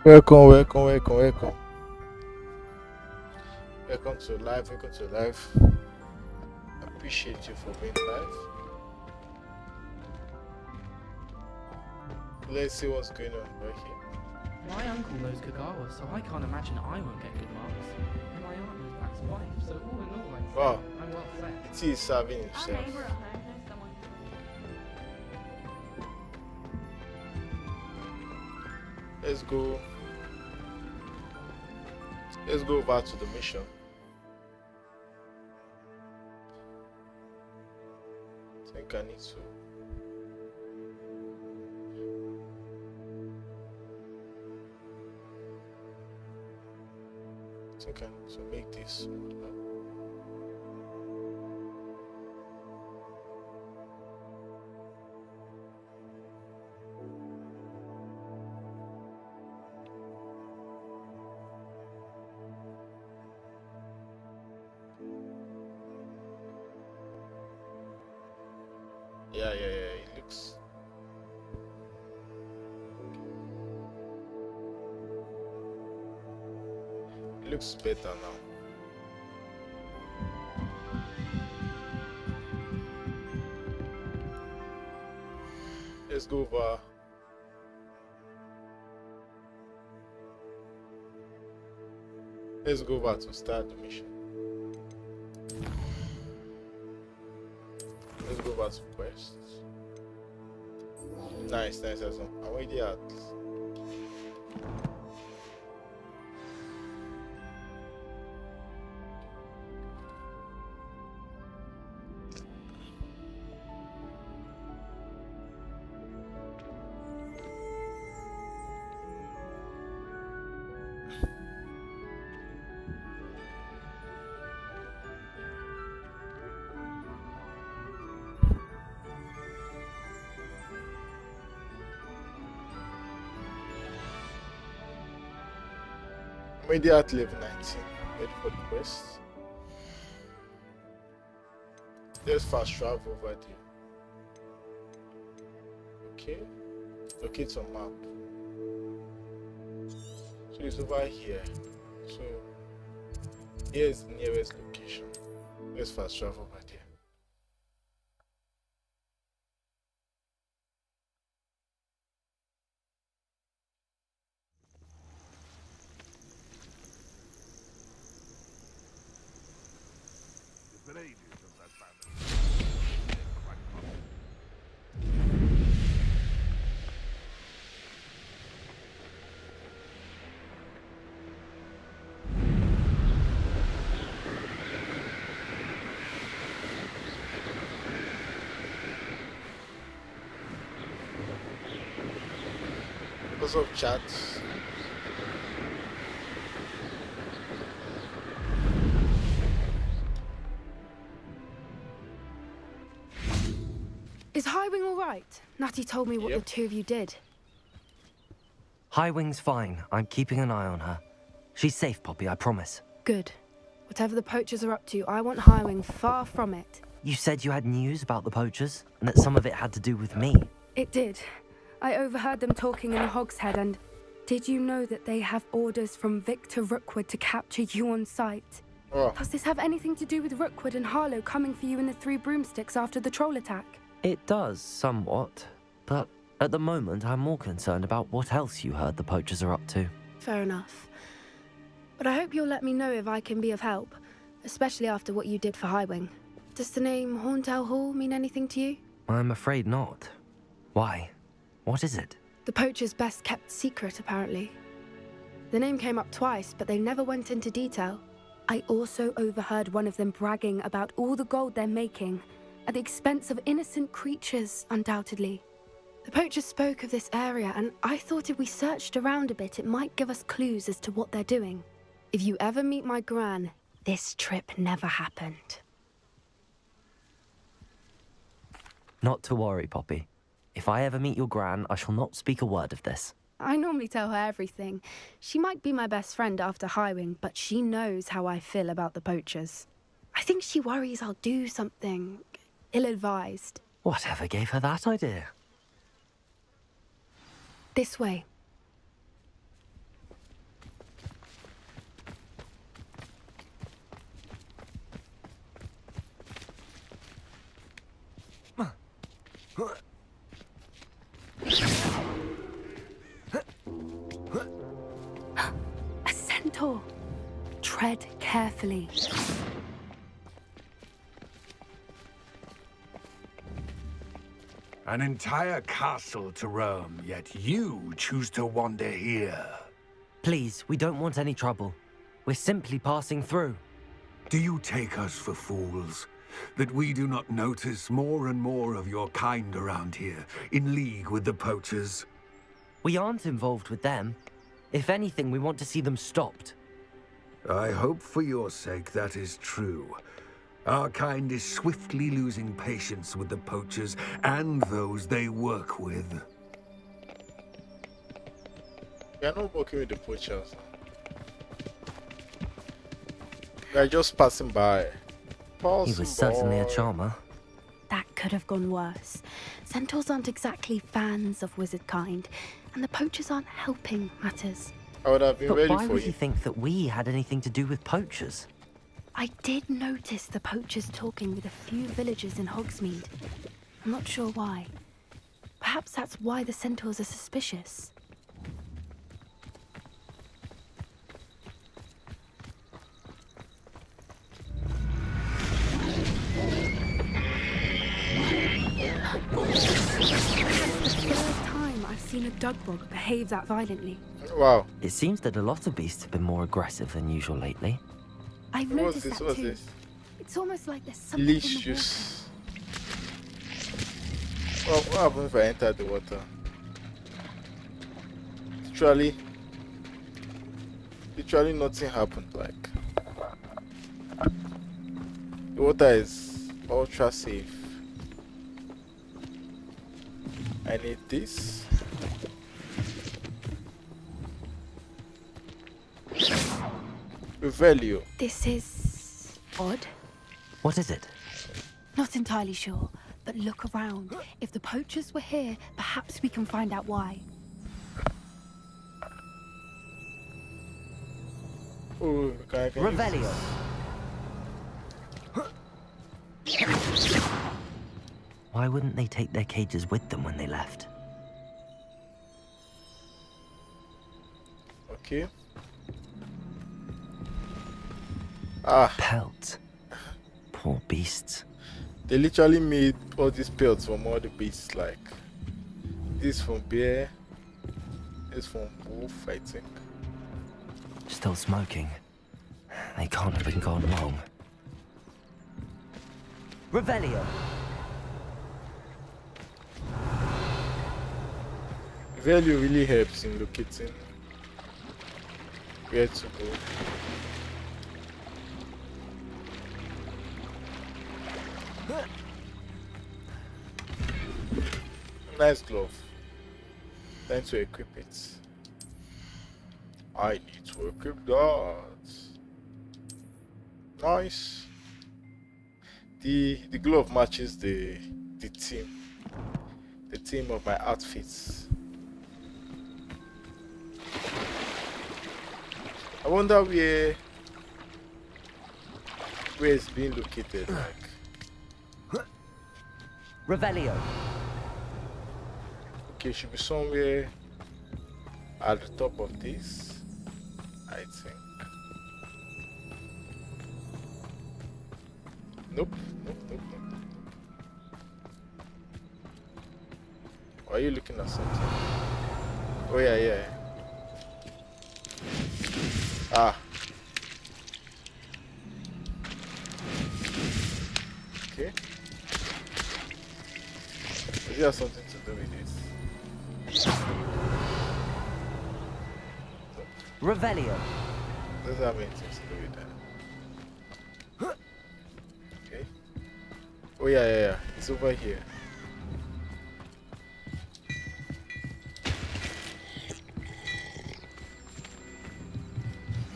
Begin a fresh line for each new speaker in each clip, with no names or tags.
Welcome, welcome, welcome, welcome. Welcome to live, welcome to live. Appreciate you for being live. Let's see what's going on right here.
My uncle knows Kagawa, so I can't imagine I won't get good marks. And my aunt knows Black's wife, so all in all,
Wow,
I'm well set.
it is serving himself. Let's go. Let's go back to the mission. I think I need to. I think I need to make this smaller. Yeah, it looks better now. Let's go over. Let's go over to start the mission. Let's go back to quests. Nice. I'm already at. Already at level 19. Ready for the quest. Let's fast travel over there. Okay. Locate some map. So it's over here. So here's the nearest location. Let's fast travel over there.
It's been ages since I found it.
What's up, chat?
Is Highwing all right? Natty told me what
Yep.
the two of you did.
Highwing's fine. I'm keeping an eye on her. She's safe, Poppy, I promise.
Good. Whatever the poachers are up to, I want Highwing far from it.
You said you had news about the poachers, and that some of it had to do with me.
It did. I overheard them talking in the Hogshead, and did you know that they have orders from Victor Rookwood to capture you on sight?
Oh,
Does this have anything to do with Rookwood and Harlow coming for you in the Three Broomsticks after the troll attack?
It does, somewhat. But at the moment, I'm more concerned about what else you heard the poachers are up to.
Fair enough. But I hope you'll let me know if I can be of help, especially after what you did for Highwing. Does the name Horntail Hall mean anything to you?
I'm afraid not. Why? What is it?
The poacher's best kept secret, apparently. The name came up twice, but they never went into detail. I also overheard one of them bragging about all the gold they're making, at the expense of innocent creatures, undoubtedly. The poacher spoke of this area, and I thought if we searched around a bit, it might give us clues as to what they're doing. If you ever meet my gran, this trip never happened.
Not to worry, Poppy. If I ever meet your gran, I shall not speak a word of this.
I normally tell her everything. She might be my best friend after Highwing, but she knows how I feel about the poachers. I think she worries I'll do something ill-advised.
Whatever gave her that idea?
This way. A centaur. Tread carefully.
An entire castle to roam, yet you choose to wander here.
Please, we don't want any trouble. We're simply passing through.
Do you take us for fools? That we do not notice more and more of your kind around here, in league with the poachers?
We aren't involved with them. If anything, we want to see them stopped.
I hope for your sake that is true. Our kind is swiftly losing patience with the poachers and those they work with.
We are not working with the poachers. We are just passing by.
He was certainly a
by.
charmer.
That could have gone worse. Centaurs aren't exactly fans of wizard kind, and the poachers aren't helping matters.
I would have been
But
ready
why
for
would
you.
you think that we had anything to do with poachers?
I did notice the poachers talking with a few villagers in Hogsmeade. I'm not sure why. Perhaps that's why the centaurs are suspicious. That's the third time I've seen a dugbog behave that violently.
Wow.
It seems that a lot of beasts have been more aggressive than usual lately.
I've
What's
noticed
this?
that
What's
too.
this?
It's almost like there's something in
Leash
the water.
juice. Well, what happens if I enter the water? Literally nothing happened. Like, the water is ultra safe. I need this. Revelio.
This is odd.
What is it?
Not entirely sure, but look around. If the poachers were here, perhaps we can find out why.
Oh, can I use
Revelio.
this?
Why wouldn't they take their cages with them when they left?
Okay. Ah,
Pelt. Poor beasts.
they literally made all these pelts from all the beasts. Like, this from bear, this from wolf, I think.
Still smoking. They can't have been gone long. Revelio.
Value really helps in locating where to go. Nice glove. Time to equip it. I need to equip that. Nice. The glove matches the theme of my outfits. I wonder where it's being located. Like,
Revelio.
okay, should be somewhere at the top of this, I think. Nope, nope, nope, nope. Why are you looking at something? Oh yeah, yeah. Ah. Okay. Does it have something to do with this?
Revelio.
Doesn't have anything to do with that. Okay. Oh yeah, yeah, yeah. It's over here.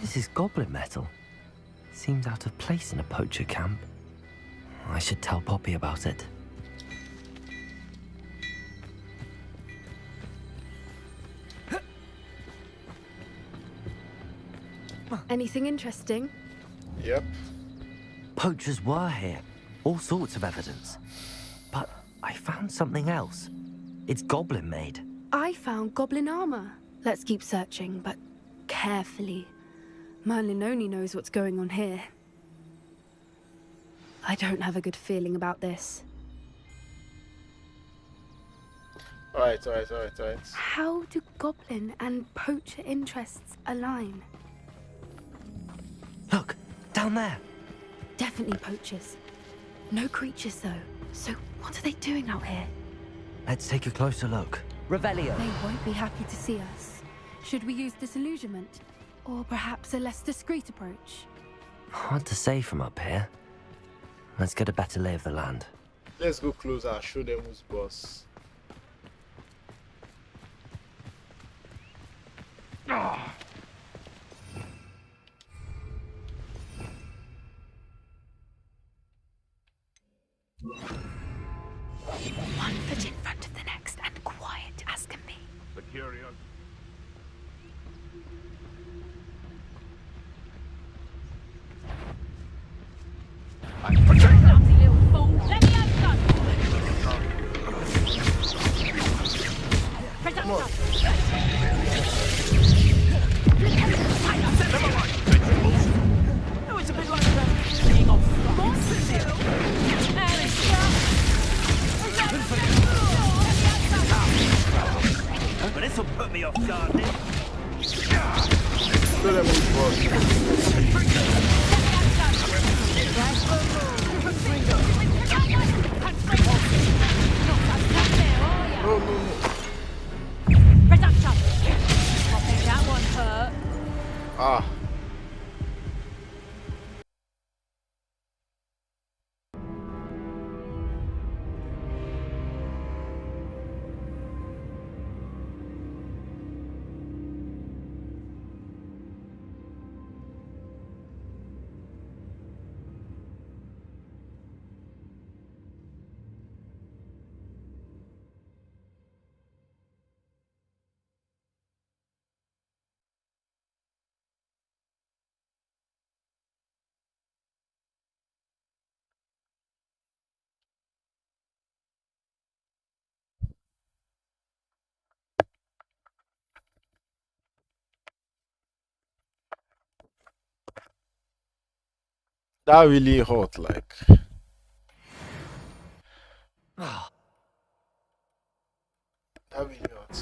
This is goblin metal. Seems out of place in a poacher camp. I should tell Poppy about it.
Anything interesting?
Yep.
Poachers were here. All sorts of evidence. But I I found something else. It's goblin made.
I found goblin armor. Let's keep searching, but carefully. Merlin only knows what's going on here. I don't have a good feeling about this.
Alright.
How do goblin and poacher interests align?
Look, down there.
Definitely poachers. No creatures, though. So what are they doing out here?
Let's take a closer look. Revelio.
They won't be happy to see us. Should we use disillusionment? Or perhaps a less discreet approach?
Hard to say from up here. Let's get a better lay of the land.
Let's go closer and show them who's boss.
One foot in front of the next and quiet as can be.
The curious.
Naughty little fool! Let me have some! Come on. No, it's a bit like that. Being off.
But this'll put me off guard, Nick.
Show them who's boss. No.
Reduction! I think that one hurt.
Ah. That really hot, like. That really hot.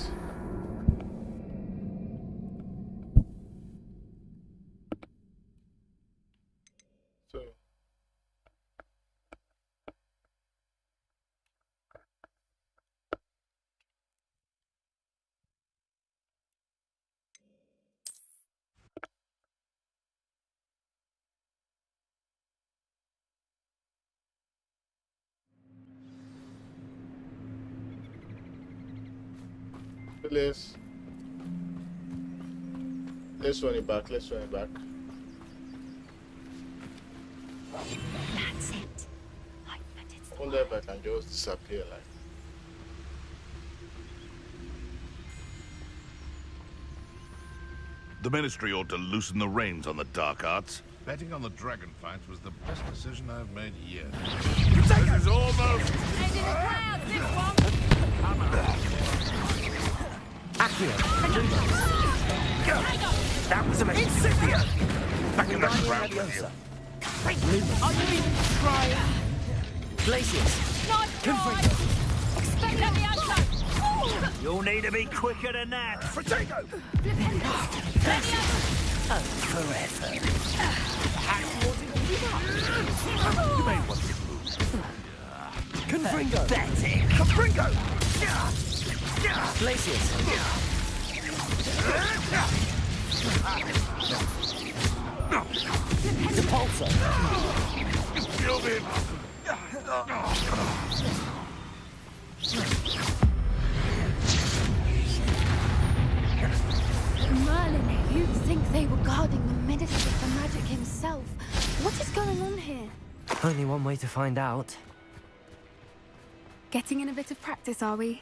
So. Let's run it back.
That's it. Like that it's the
Wonder if I can just disappear, like.
The Ministry ought to loosen the reins on the dark arts.
Betting on the dragon fight was the best decision I've made yet.
This is almost...
Head in the crowd, this one!
Accio. That was amazing. Cynthia.
Back in the crowd with you.
Are you even trying?
Glacius.
Not trying! Expect let me have some!
You'll need to be quicker than that.
Potato!
Let me have
Forever.
You may want to move.
Confringo. That's it.
Confringo!
Glacius. Depulso.
Killed him!
Merlin, you'd think they were guarding the Minister for Magic himself. What is going on here?
Only one way to find out.
Getting in a bit of practice, are we?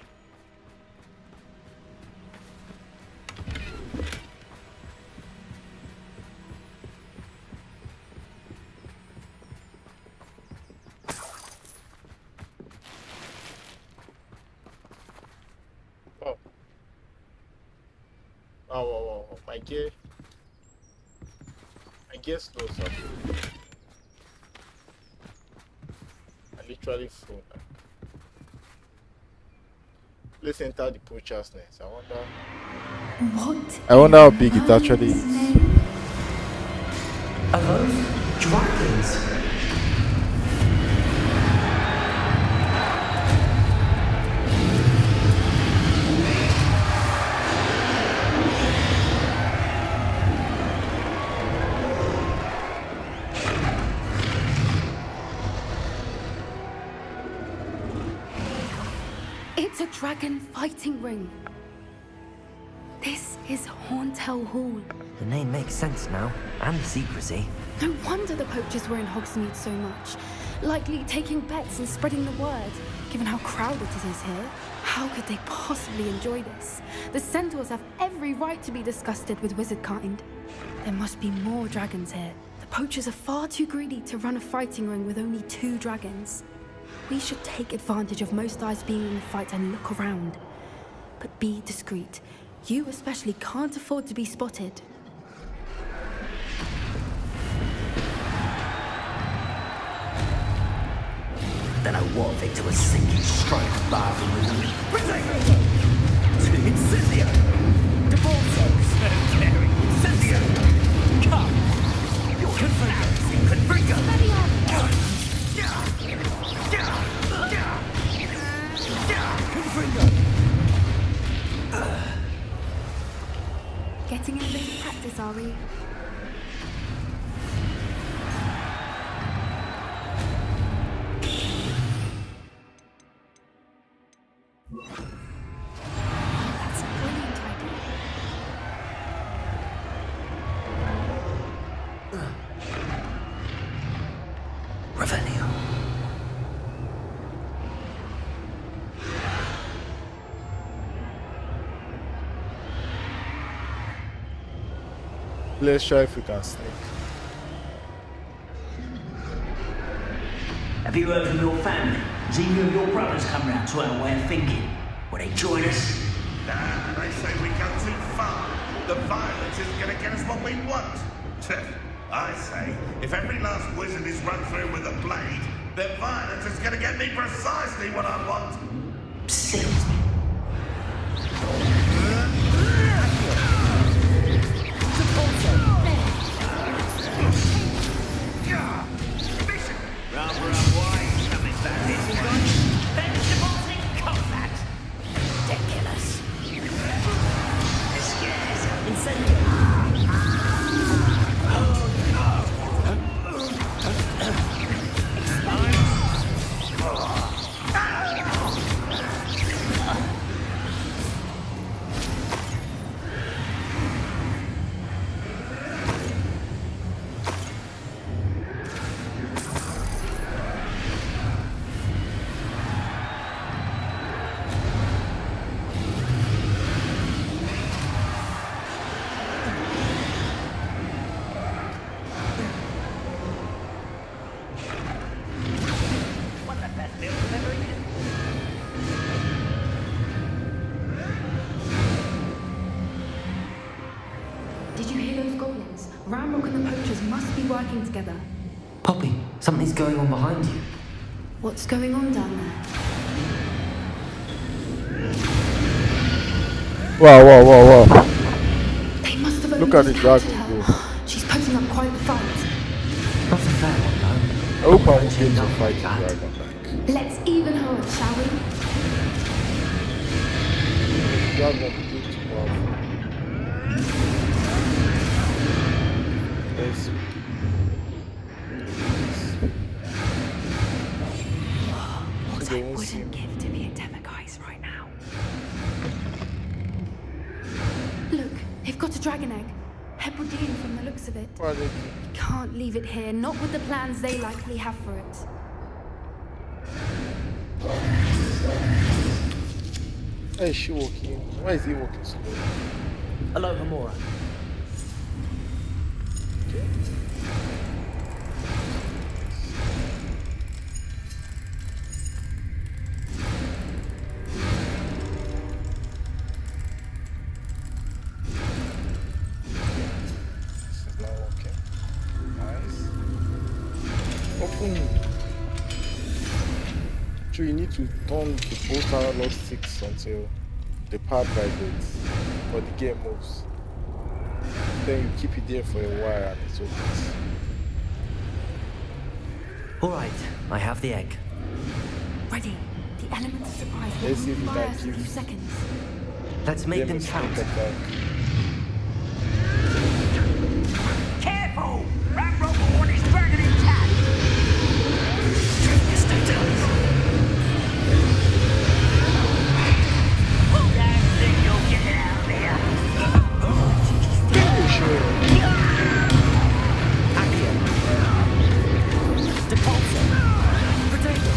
Oh, my gear slows up. I literally flew. Let's enter the poacher's nest.
What?
I wonder how big it actually is.
Name?
Are those dragons?
It's a dragon fighting ring. This is Hauntel Hall.
The name makes sense now, and the secrecy.
No wonder the poachers were in Hogsmeade so much. Likely taking bets and spreading the word. Given how crowded it is here, how could they possibly enjoy this? The centaurs have every right to be disgusted with wizard kind. There must be more dragons here. The poachers are far too greedy to run a fighting ring with only 2 dragons. We should take advantage of most eyes being in the fight and look around. But be discreet. You especially can't afford to be spotted.
Don't know what Victor was thinking. Strike bargain with me. To Incendio! To Balsos! Terry! Incendio! Come! You're confronted! Confringo! Confringo!
Getting in a bit of practice, are we? That's a brilliant idea.
Revelio.
Let's try if we can sneak.
Have you heard from your family? Has any of your brothers come round to our way of thinking? Will they join us?
Nah, they say we go too far. The violence isn't going to get us what we want. I say, if every last wizard is run through with a blade, then violence is going to get me precisely what I want.
Silly.
Did you hear those goblins? Ramrock and the poachers must be working together.
Poppy, something's going on behind you.
What's going on down there?
Wow.
They must have
Look
only
at the
just captured
dragon
her. She's putting up quite the fight.
Not a fair one, though.
I hope I won't get to fight the dragon back.
Let's even her up, shall we?
Dragon will be too powerful. Let's
What
they
I
won't see
wouldn't
me.
give to be a Demogorgon right now. Look, they've got a dragon egg. Hebridean from the looks of it.
What are they doing?
Can't leave it here, not with the plans they likely have for it.
Why is she walking? Why is he walking slow?
Hello, Hamura.
So you need to turn the bow tower lock 6 until the power vibrates or the game moves. Then you keep it there for a while and it opens.
All right, I have the egg.
Ready. The element of surprise will
Let's see if
move
we
by
can
us in a few
keep
seconds.
Let's make them
a sneak
count.
attack.
Careful! That robot one is dragging in cat! Damn thing, you'll get it out of here!
Finish him!
Accio. Depulso. Potato.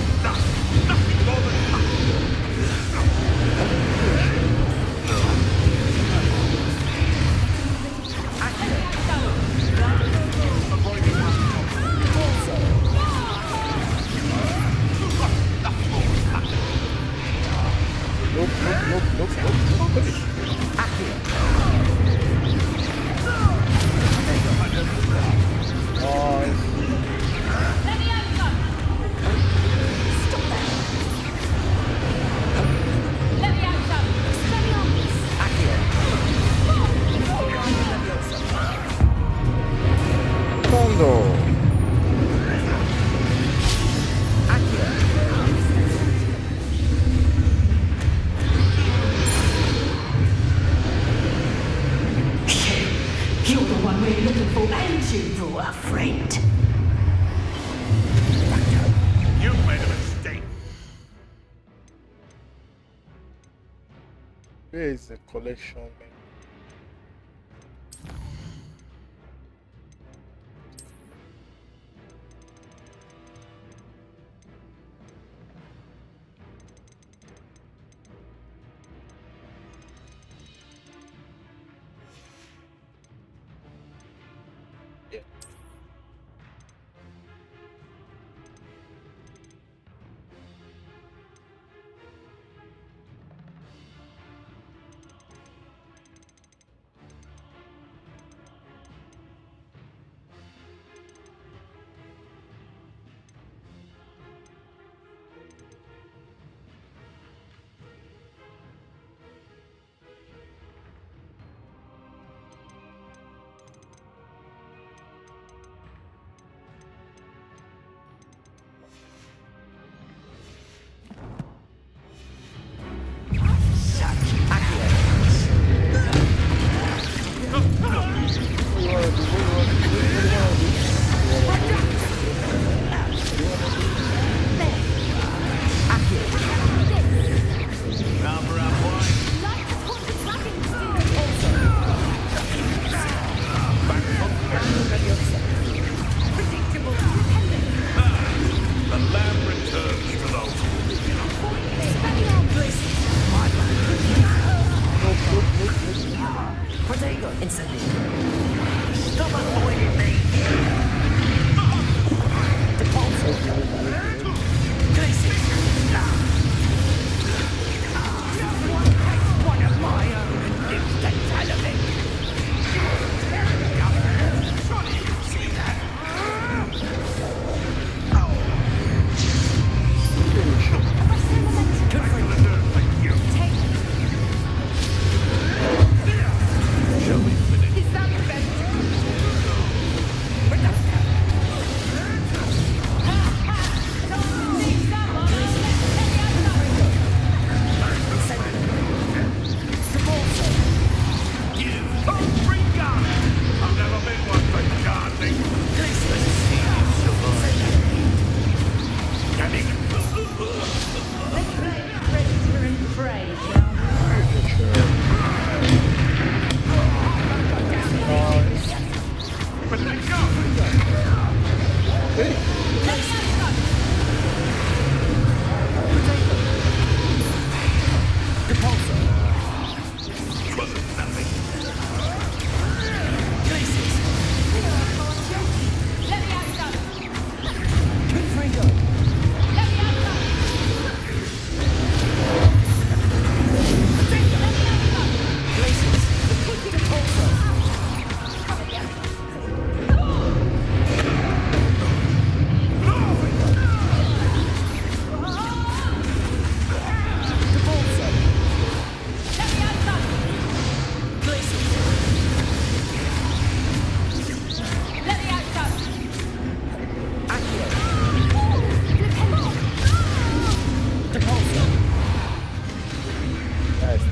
Nothing more than
Nope.
Accio.
Nice.
Levioso! Levioso!
Accio.
Fondo.
Accio.
You're the one we're looking for, and you brought a friend.
you've made a mistake.
Where is the collection, man? Yeah.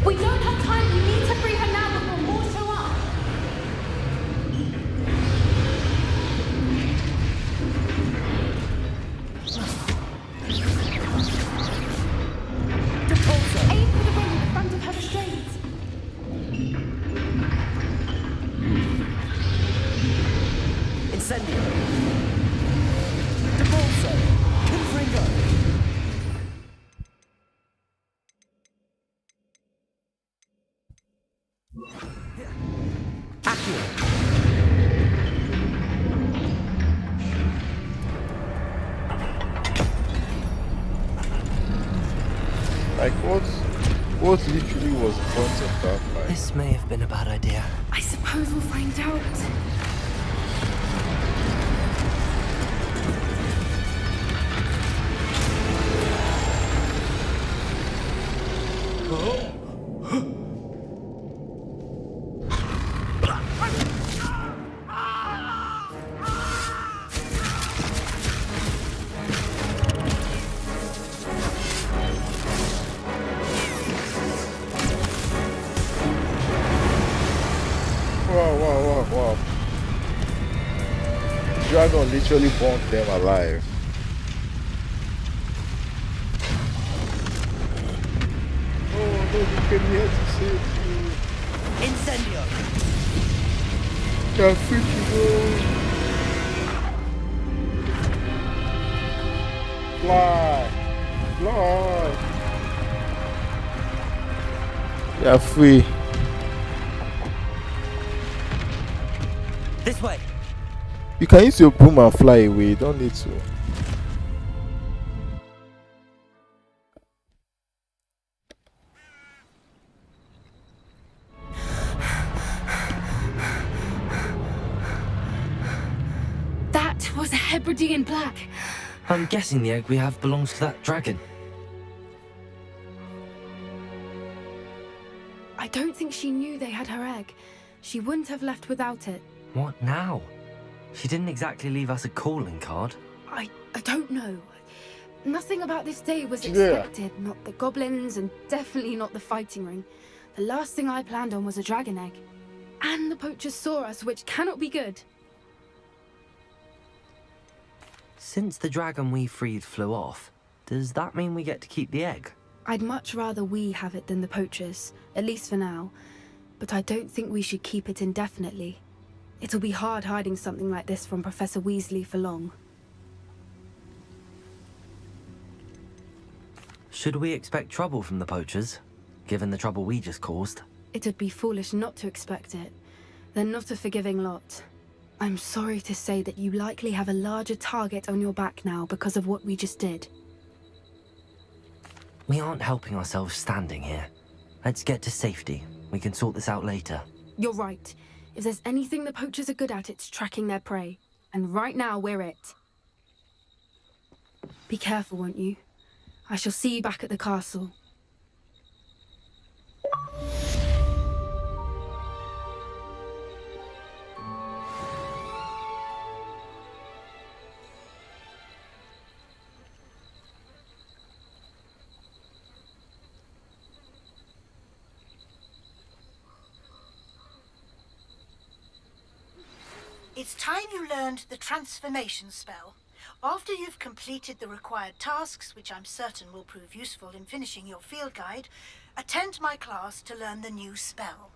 We don't have time. We need to free her now before more show up.
Aim for the ring in the front of her restraints.
Incendio. Depulso. Confringo. Accio.
Like what literally was the point of that? Like,
This may have been a bad idea.
I suppose we'll find out.
wow. Dragon literally burnt them alive. Oh no, you came here to save you.
Incendio.
You're free to go. Fly. You're free.
This way.
You can use your broom and fly away. You don't need to.
That was a Hebridean black.
I'm guessing the egg we have belongs to that dragon.
I don't think she knew they had her egg. She wouldn't have left without it.
What now? She didn't exactly leave us a calling card.
I don't know. Nothing about this day was
Yeah.
expected. Not the goblins, and definitely not the fighting ring. The last thing I planned on was a dragon egg. And the poachers saw us, which cannot be good.
Since the dragon we freed flew off, does that mean we get to keep the egg?
I'd much rather we have it than the poachers, at least for now. But I don't think we should keep it indefinitely. It'll be hard hiding something like this from Professor Weasley for long.
Should we expect trouble from the poachers, given the trouble we just caused?
It'd be foolish not to expect it. They're not a forgiving lot. I'm sorry to say that you likely have a larger target on your back now because of what we just did.
We aren't helping ourselves standing here. Let's get to safety. We can sort this out later.
You're right. If there's anything the poachers are good at, it's tracking their prey. And right now, we're it. Be careful, won't you? I shall see you back at the castle.
It's time you learned the transformation spell. After you've completed the required tasks, which I'm certain will prove useful in finishing your field guide, attend my class to learn the new spell.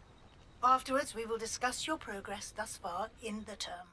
Afterwards, we will discuss your progress thus far in the term.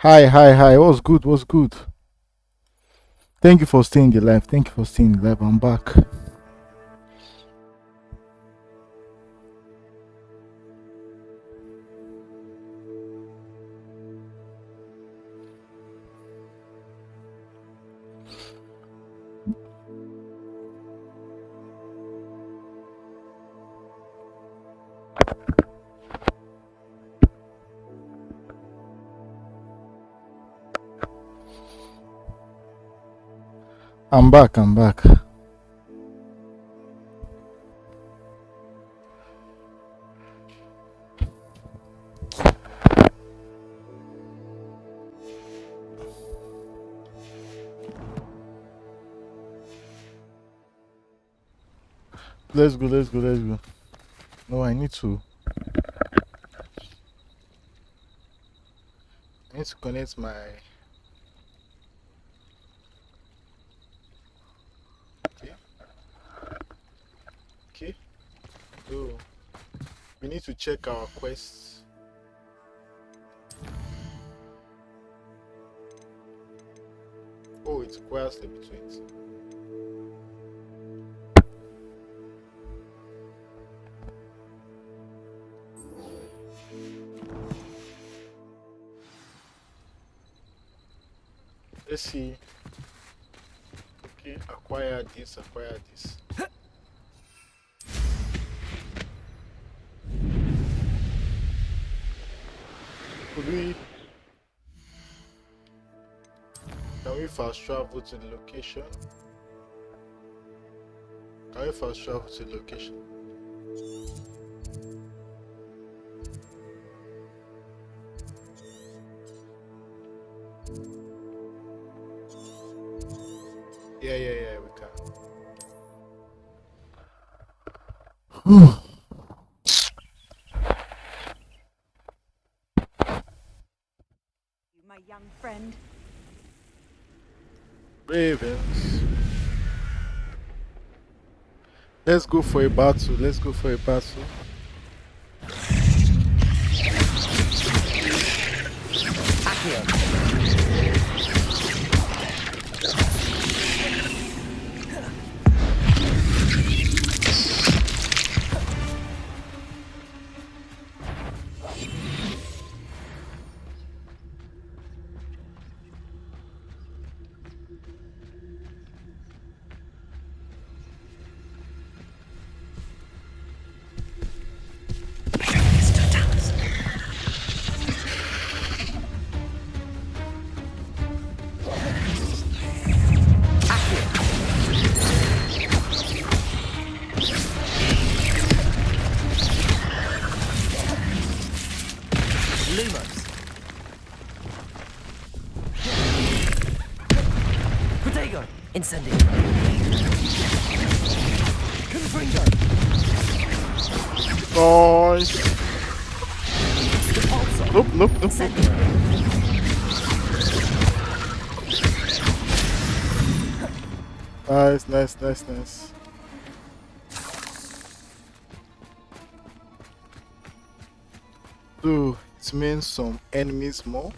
Hi. What's good? What's good? Thank you for staying alive. Thank you for staying alive. I'm back. I'm back. I'm back. Let's go. Let's go. Let's go. No, I need to. I need to connect my. Okay. Okay. So we need to check our quests. Oh, it requires level 20. Let's see. Okay, acquire this. Could we? Can we fast travel to the location? Can we fast travel to the location? Yeah, we can.
My young friend.
Ravens. Let's go for a battle.
Lumos. Protego. Incendio. Confringo.
Nice. Nope. Nice. So it means some enemies more.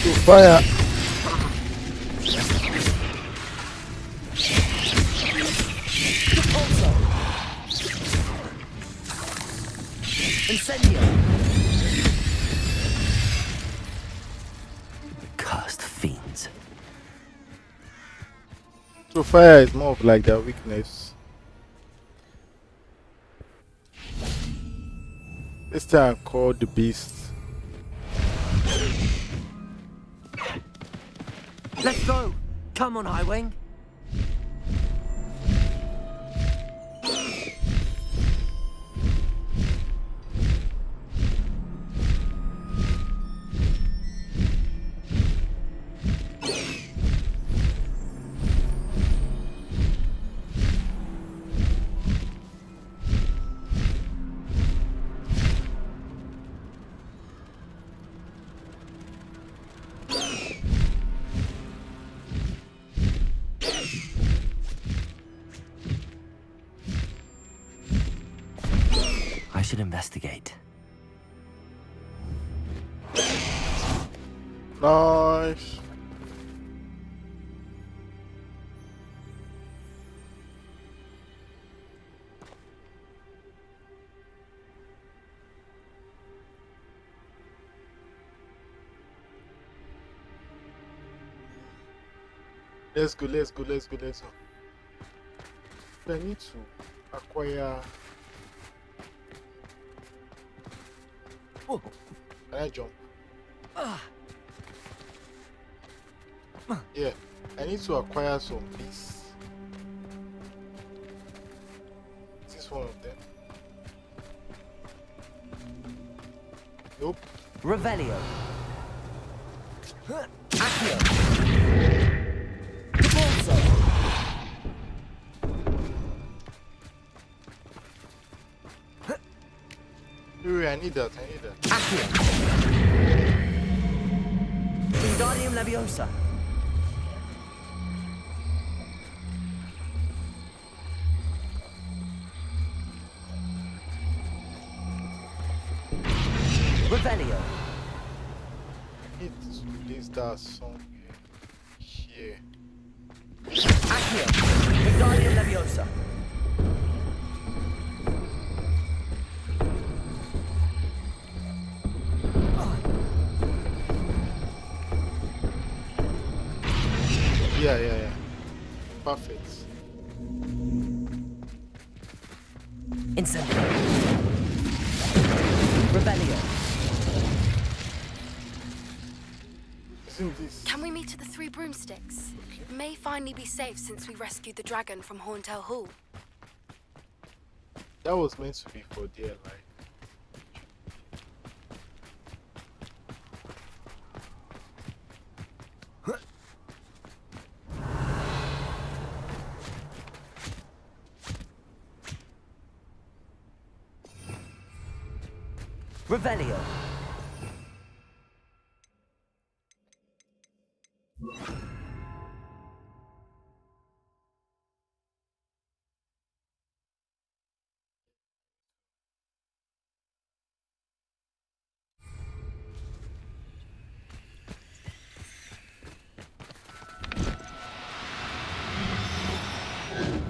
To fire.
Incendio. Cursed fiends.
So fire is more of like their weakness. This time called the beast.
Let's go. Come on, Highwing. should investigate.
Nice. Let's go. I need to acquire. Oh, can I jump? Yeah, I need to acquire some beasts. Is this one of them? Nope.
Revelio. Accio.
Wait, I need that.
Accio. Wingardium Leviosa. Revelio.
I need to place that somewhere here.
Accio. Wingardium Leviosa.
Yeah. Perfect.
Incendio. Revelio.
Isn't this?
Can we meet at the Three Broomsticks?
Okay.
May finally be safe since we rescued the dragon from Horntail Hall.
That was meant to be for dear life.
Revelio.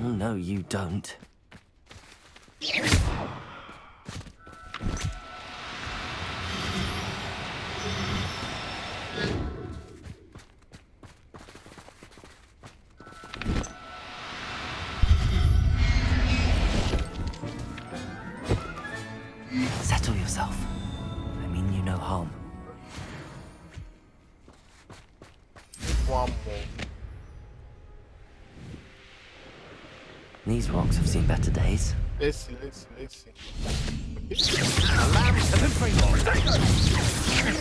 No, you don't. Settle yourself. I mean you no harm.
One more.
These rocks have seen better days.
Let's see.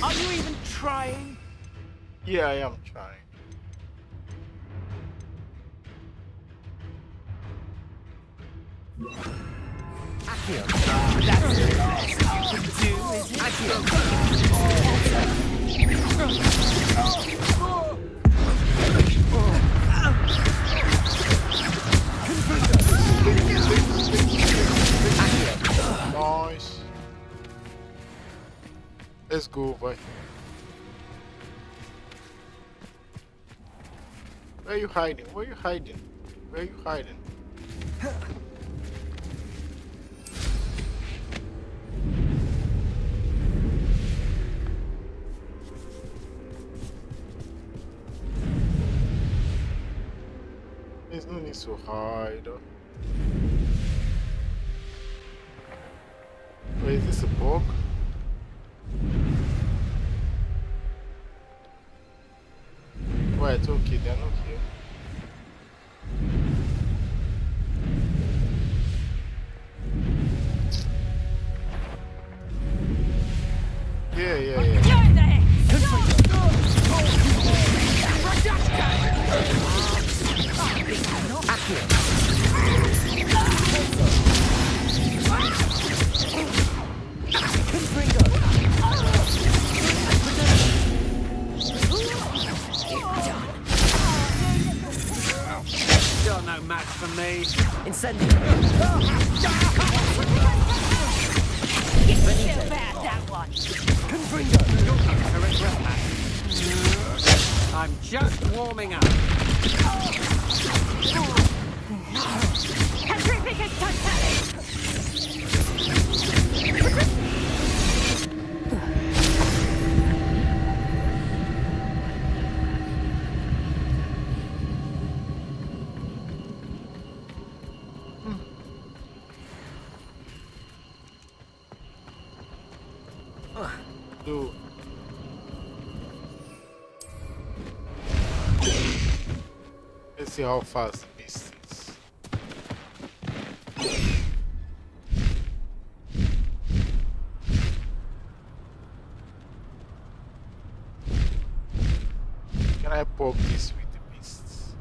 Are you even trying?
Yeah, I am trying.
Accio.
That's the best you can do, is it?
Nice. Let's go, boy. Where are you hiding? There's no need to hide. Wait, is this a bug? Wait, okay, they're not here. Yeah.
You're no match for me.
Incendio.
You feel bad, that one.
Confringo! You're going to regret that. I'm just warming up.
Petrificus totalis.
Dude. Let's see how fast the beast is. Can I poke this with the beasts?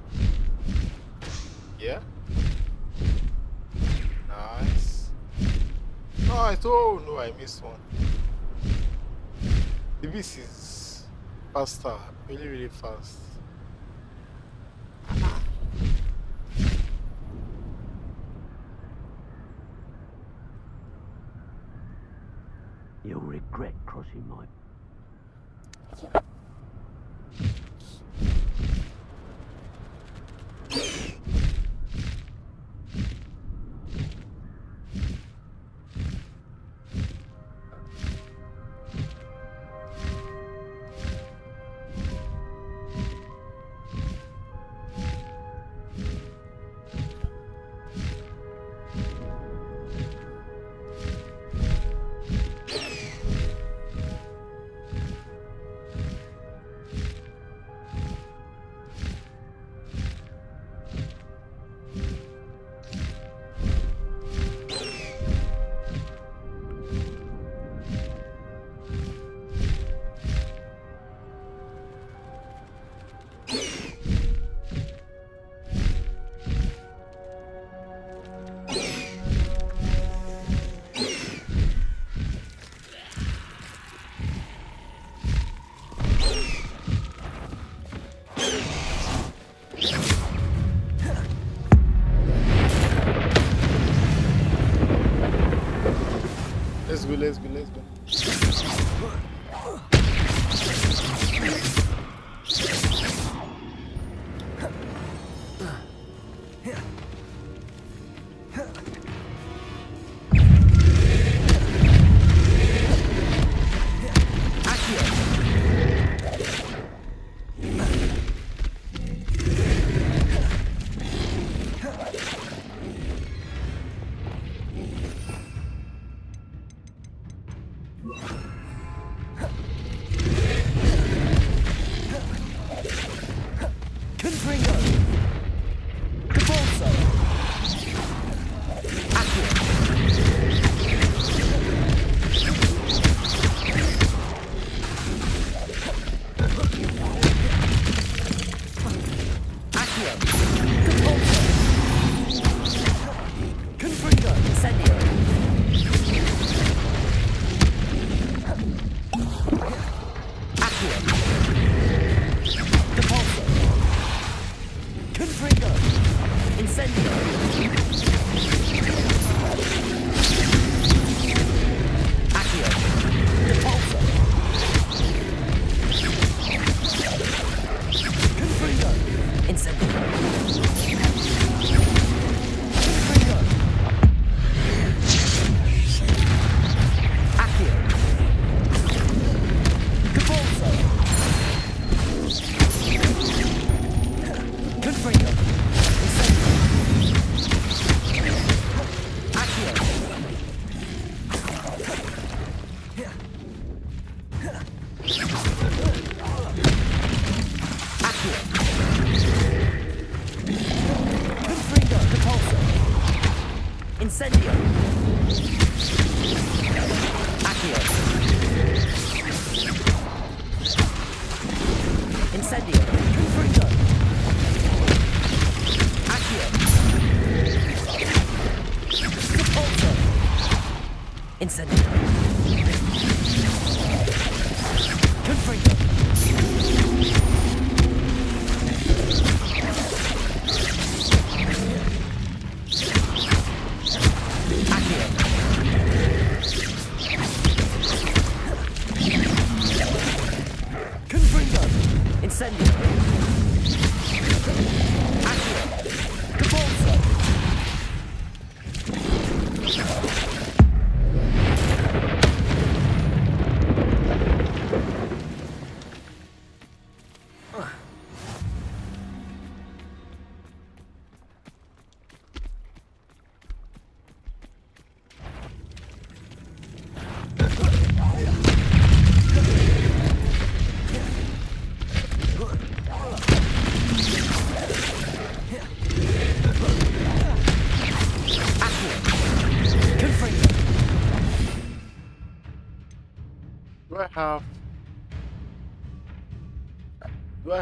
Yeah? Nice. Nice. Oh no, I missed one. The beast is faster, really, really fast.
You'll regret crossing my...
Let's go.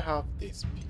have this people?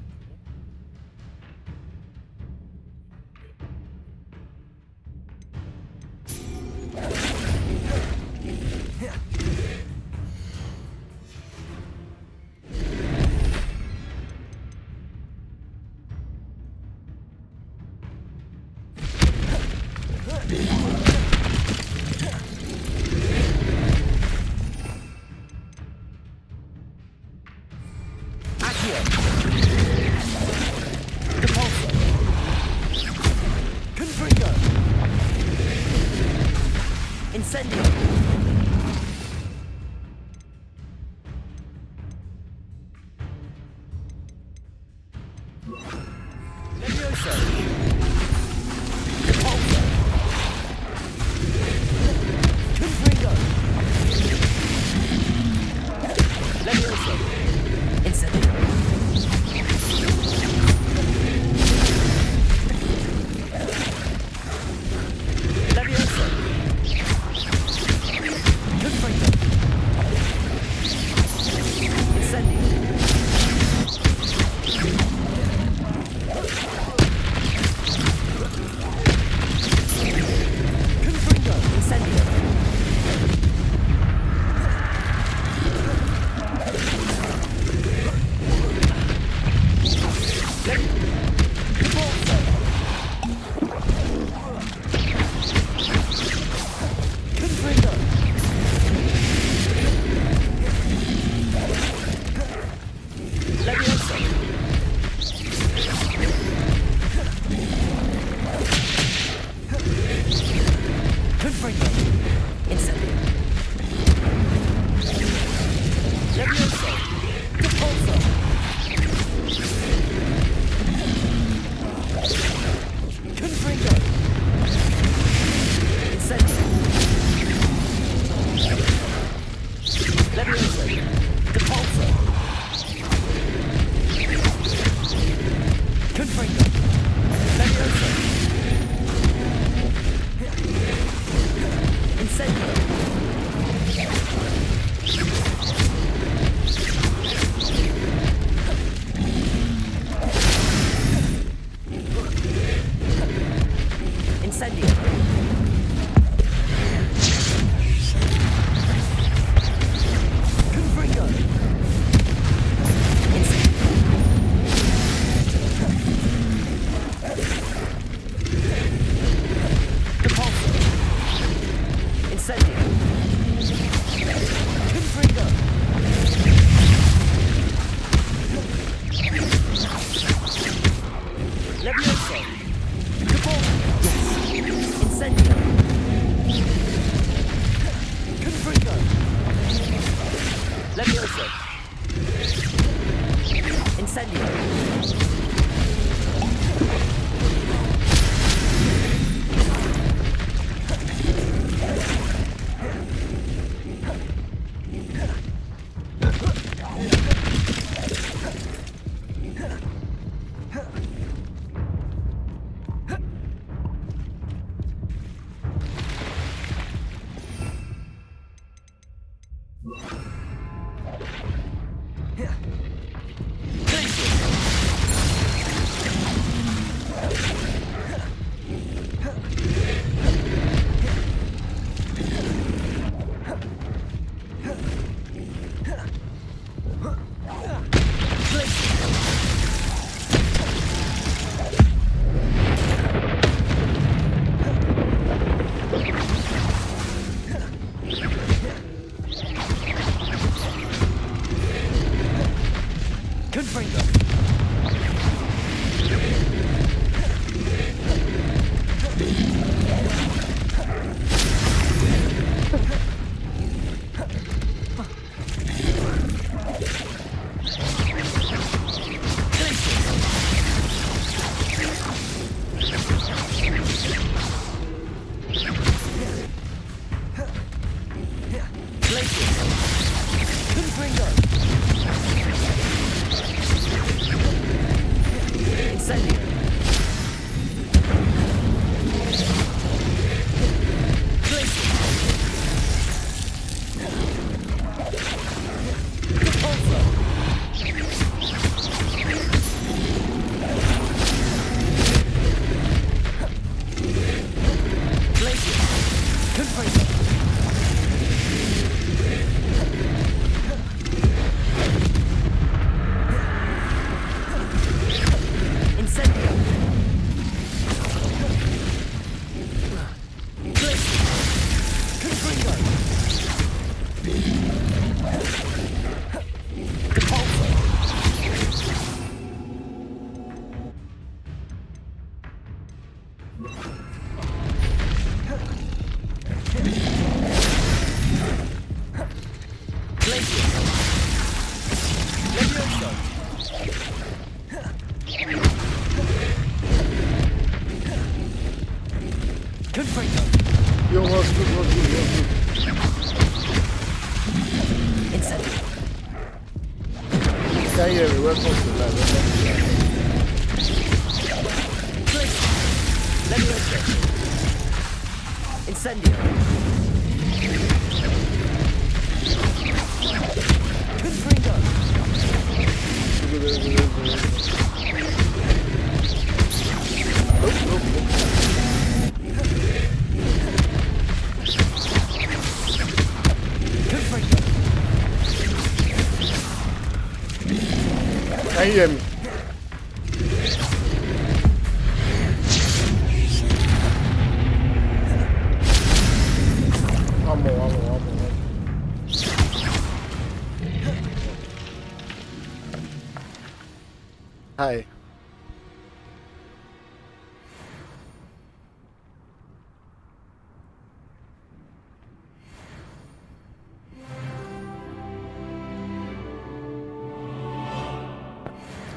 Hi.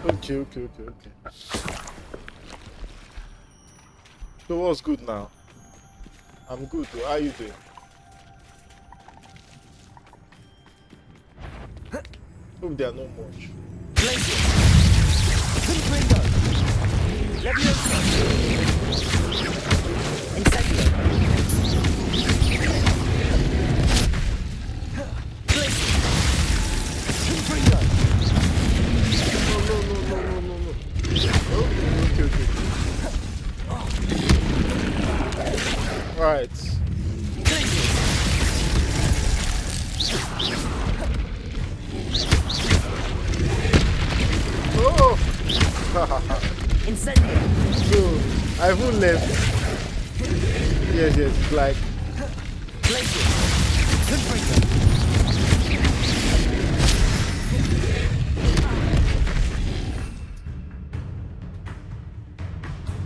Okay. So what's good now? I'm good. How are you doing? Hope there are not much. No. Okay. Right. Oh!
Incendio.
So, I won't left. Yes, it's like.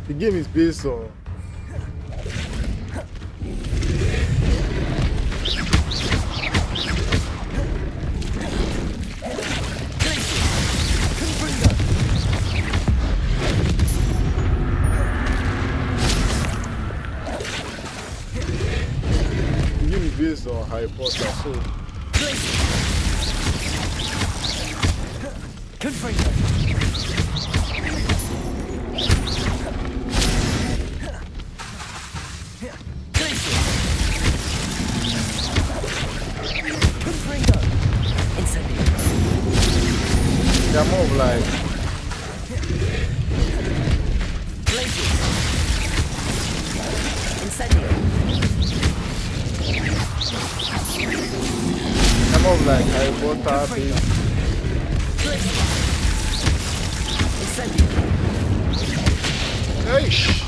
The game is based on. The game is based on Harry Potter, so. They're more of like. They're more of like Harry Potter based. Eish!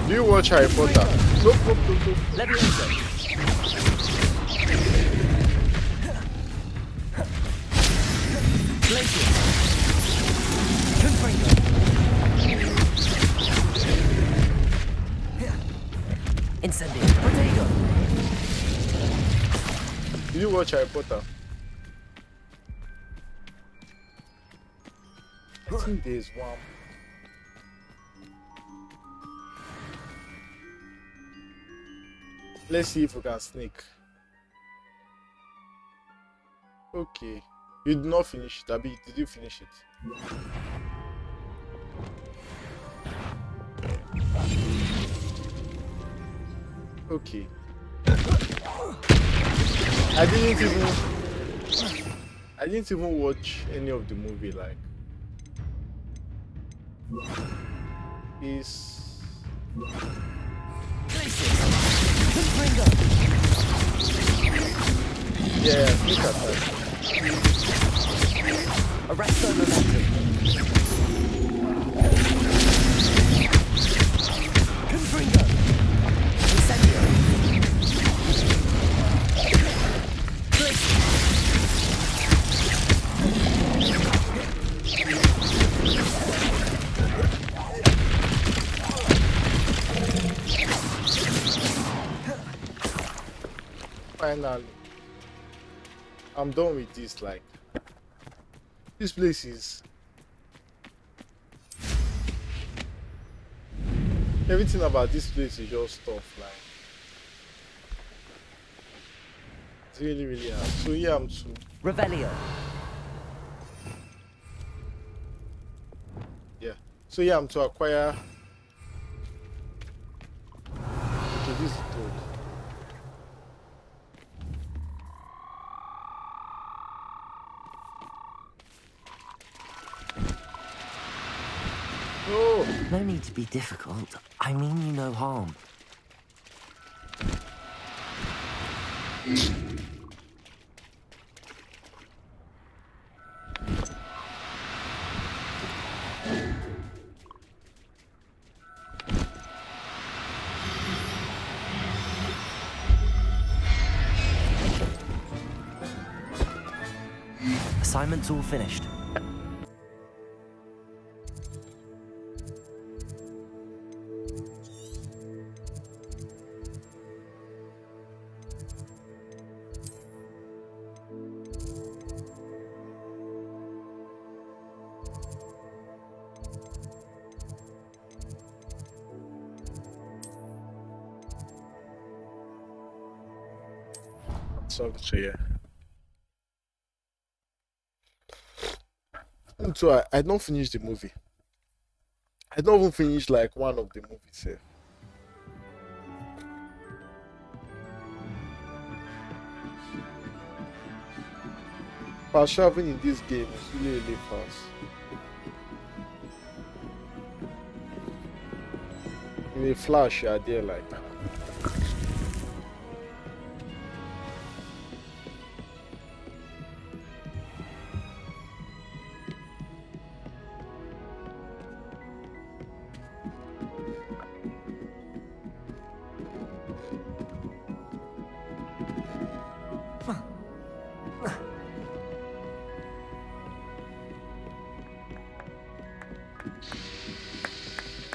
Do you watch Harry Potter? Nope. Do you watch Harry Potter? I think there's one. Let's see if we can sneak. Okay. You did not finish it, Abi. Did you finish it? Okay. I didn't even watch any of the movie, like. Is yeah, look at that.
Arresto momentum. Confringo. Incendio.
Finally, I'm done with this. Like, this place is everything about this place is just stuff. Like, it's really hard. So yeah, I'm to
Revelio.
yeah. So yeah, I'm to acquire this is good. Oh,
No need to be difficult. I mean you no harm. Assignment's all finished.
so yeah. So I don't finish the movie. I don't even finish like one of the movies here. Fast traveling in this game is really, really fast. In a flash, you are there like.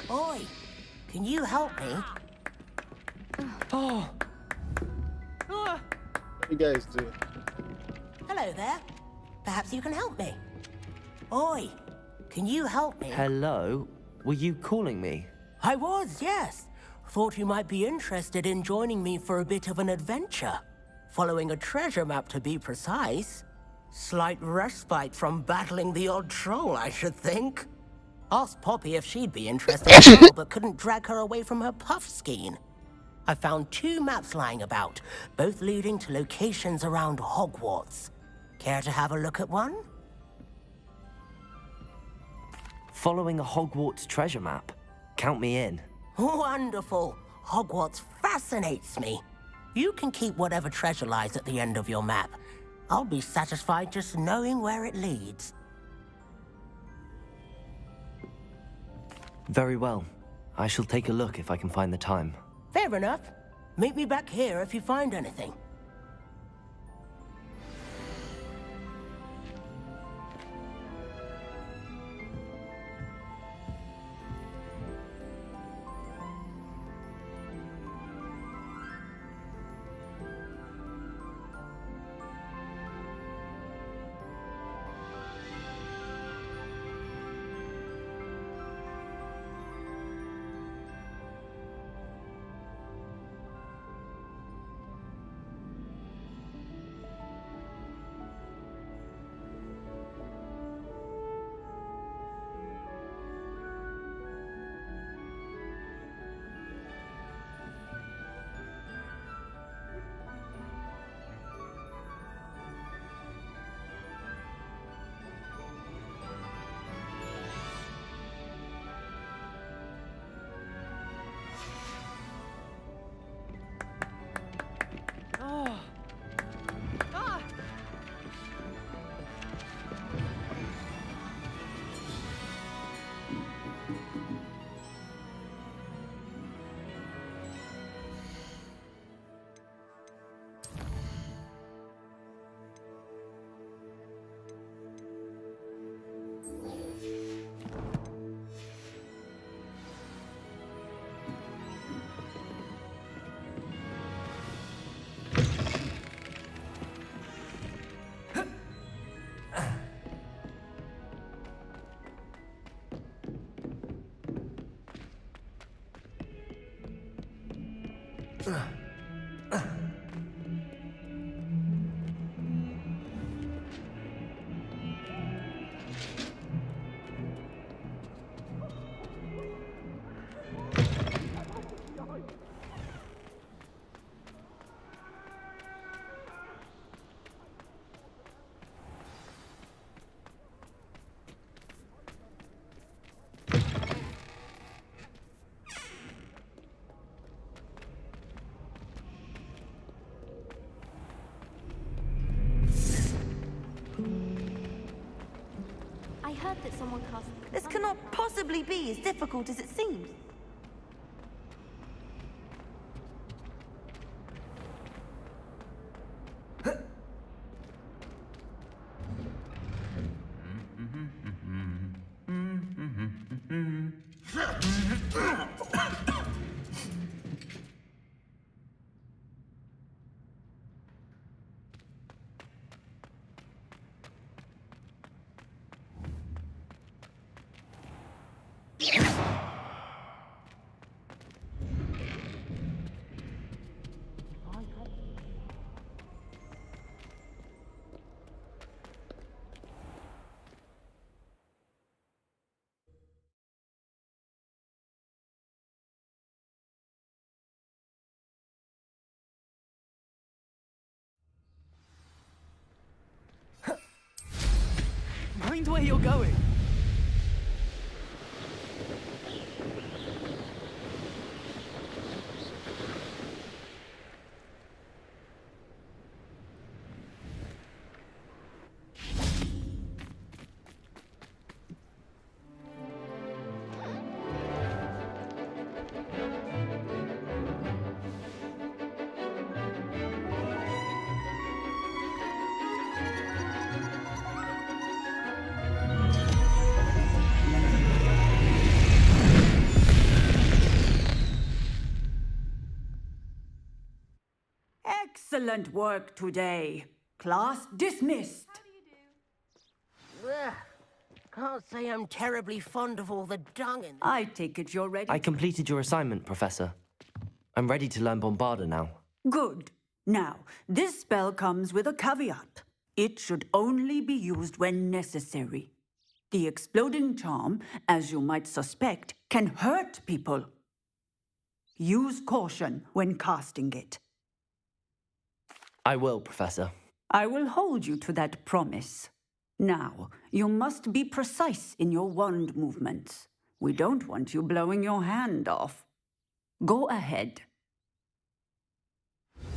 Oi, can you help me?
Oh!
What you guys doing?
Hello there. Perhaps you can help me. Oi, can you help me?
Hello? Were you calling me?
I was, yes. Thought you might be interested in joining me for a bit of an adventure. Following a treasure map, to be precise. Slight respite from battling the odd troll, I should think. Asked Poppy if she'd be interested as well, but couldn't drag her away from her puffskein. I found 2 maps lying about, both leading to locations around Hogwarts. Care to have a look at one?
Following a Hogwarts treasure map? Count me in.
Wonderful. Hogwarts fascinates me. You can keep whatever treasure lies at the end of your map. I'll be satisfied just knowing where it leads.
Very well. I shall take a look if I can find the time.
Fair enough. Meet me back here if you find anything.
heard that someone cast...
This cannot possibly be as difficult as it seems.
Mind where you're going.
Excellent work today. Class dismissed.
Ugh. Can't say I'm terribly fond of all the dung in...
I take it you're ready.
I completed your assignment, Professor. I'm ready to learn Bombarda now.
Good. Now, this spell comes with a caveat. It should only be used when necessary. The exploding charm, as you might suspect, can hurt people. Use caution when casting it.
I will, Professor.
I will hold you to that promise. Now, you must be precise in your wand movements. We don't want you blowing your hand off. Go ahead.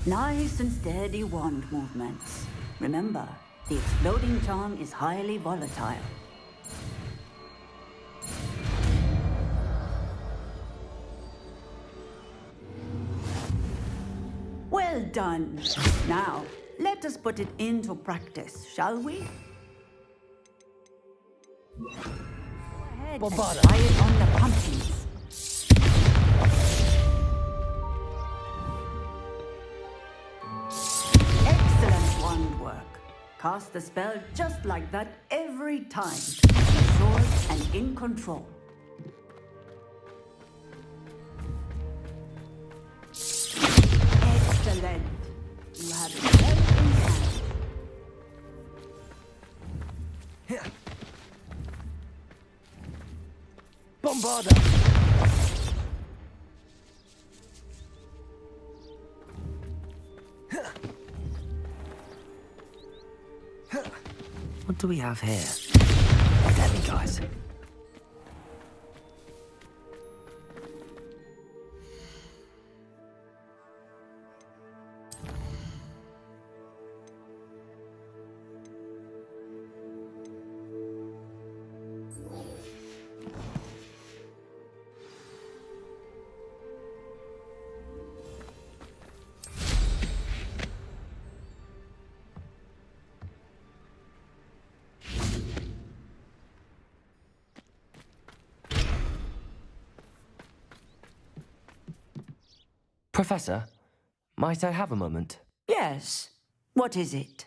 Nice and steady wand movements. Remember, the exploding charm is highly volatile. Well done. Now, let us put it into practice, shall we? Go ahead and try it on the pumpkins. Excellent wand work. Cast the spell just like that every time. Assured and in control. Excellent. You have it well in hand.
Bombarda! What do we have here? Tell me, guys. Professor, might I have a moment?
Yes. What is it?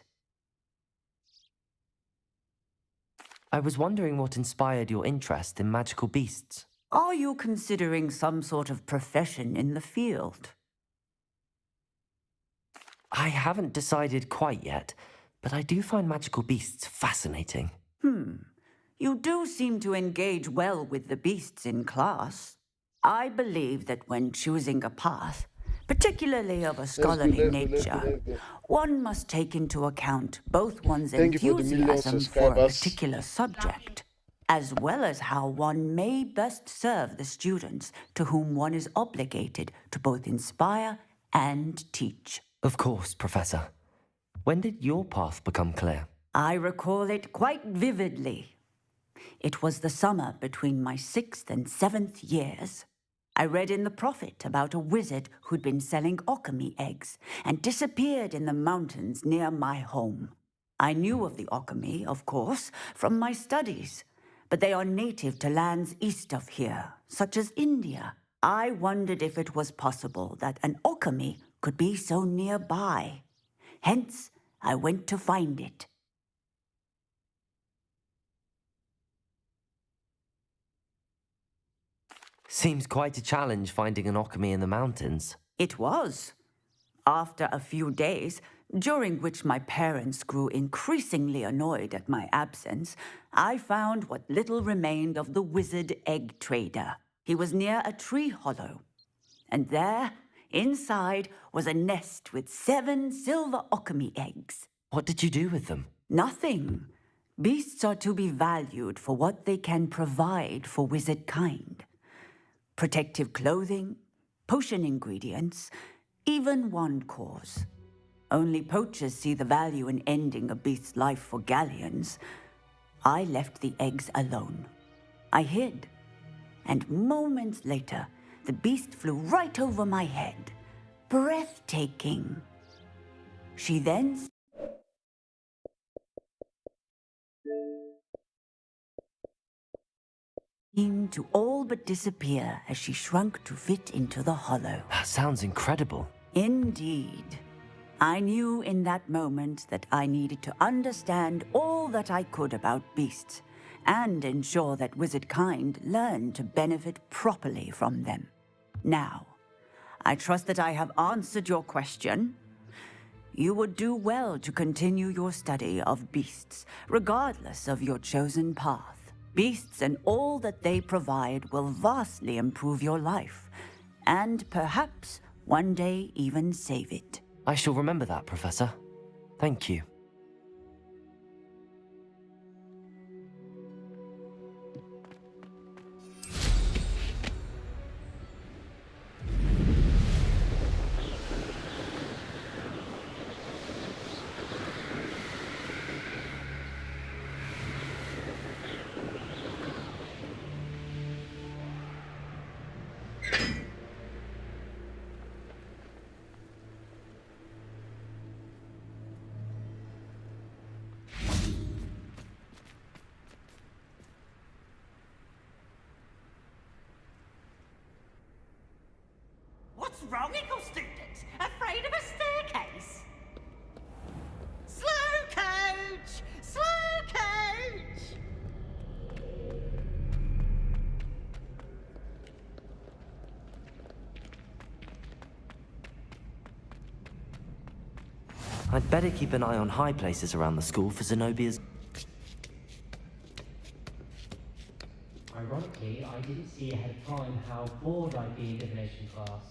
I was wondering what inspired your interest in magical beasts.
Are you considering some sort of profession in the field?
I haven't decided quite yet, but I do find magical beasts fascinating.
You do seem to engage well with the beasts in class. I believe that when choosing a path, particularly of a scholarly nature, one must take into account both one's
Thank you for the million
enthusiasm for a
subscribers.
particular subject, as well as how one may best serve the students to whom one is obligated to both inspire and teach.
Of course, Professor. When did your path become clear?
I recall it quite vividly. It was the summer between my 6th and 7th years. I read in the Prophet about a wizard who'd been selling alchemy eggs and disappeared in the mountains near my home. I knew of the alchemy, of course, from my studies, but they are native to lands east of here, such as India. I wondered if it was possible that an alchemy could be so nearby. Hence, I went to find it.
Seems quite a challenge finding an alchemy in the mountains.
It was. After a few days, during which my parents grew increasingly annoyed at my absence, I found what little remained of the wizard egg trader. He was near a tree hollow. And there, inside, was a nest with 7 silver alchemy eggs.
What did you do with them?
Nothing. Beasts are to be valued for what they can provide for wizard kind. Protective clothing, potion ingredients, even wand cores. Only poachers see the value in ending a beast's life for galleons. I left the eggs alone. I hid, and moments later, the beast flew right over my head. Breathtaking. She then seemed to all but disappear as she shrunk to fit into the hollow.
That sounds incredible.
Indeed. I knew in that moment that I needed to understand all that I could about beasts and ensure that wizard kind learned to benefit properly from them. Now, I trust that I have answered your question. You would do well to continue your study of beasts, regardless of your chosen path. Beasts and all that they provide will vastly improve your life, and perhaps one day even save it.
I shall remember that, Professor. Thank you.
What's wrong, Eagle students? Afraid of a staircase? Slow coach! Slow coach!
I'd better keep an eye on high places around the school for Zenobia's...
Ironically, I didn't see ahead of time how bored I'd be in divination class.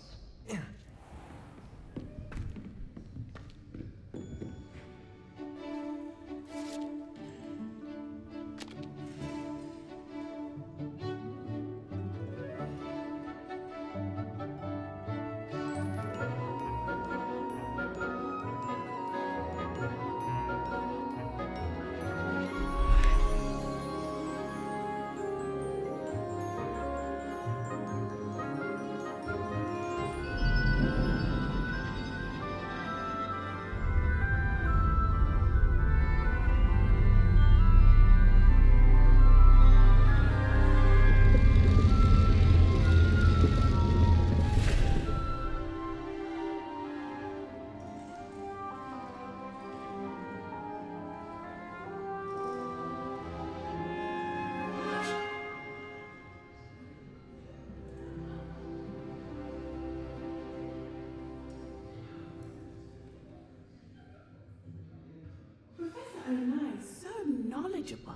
So nice, so knowledgeable.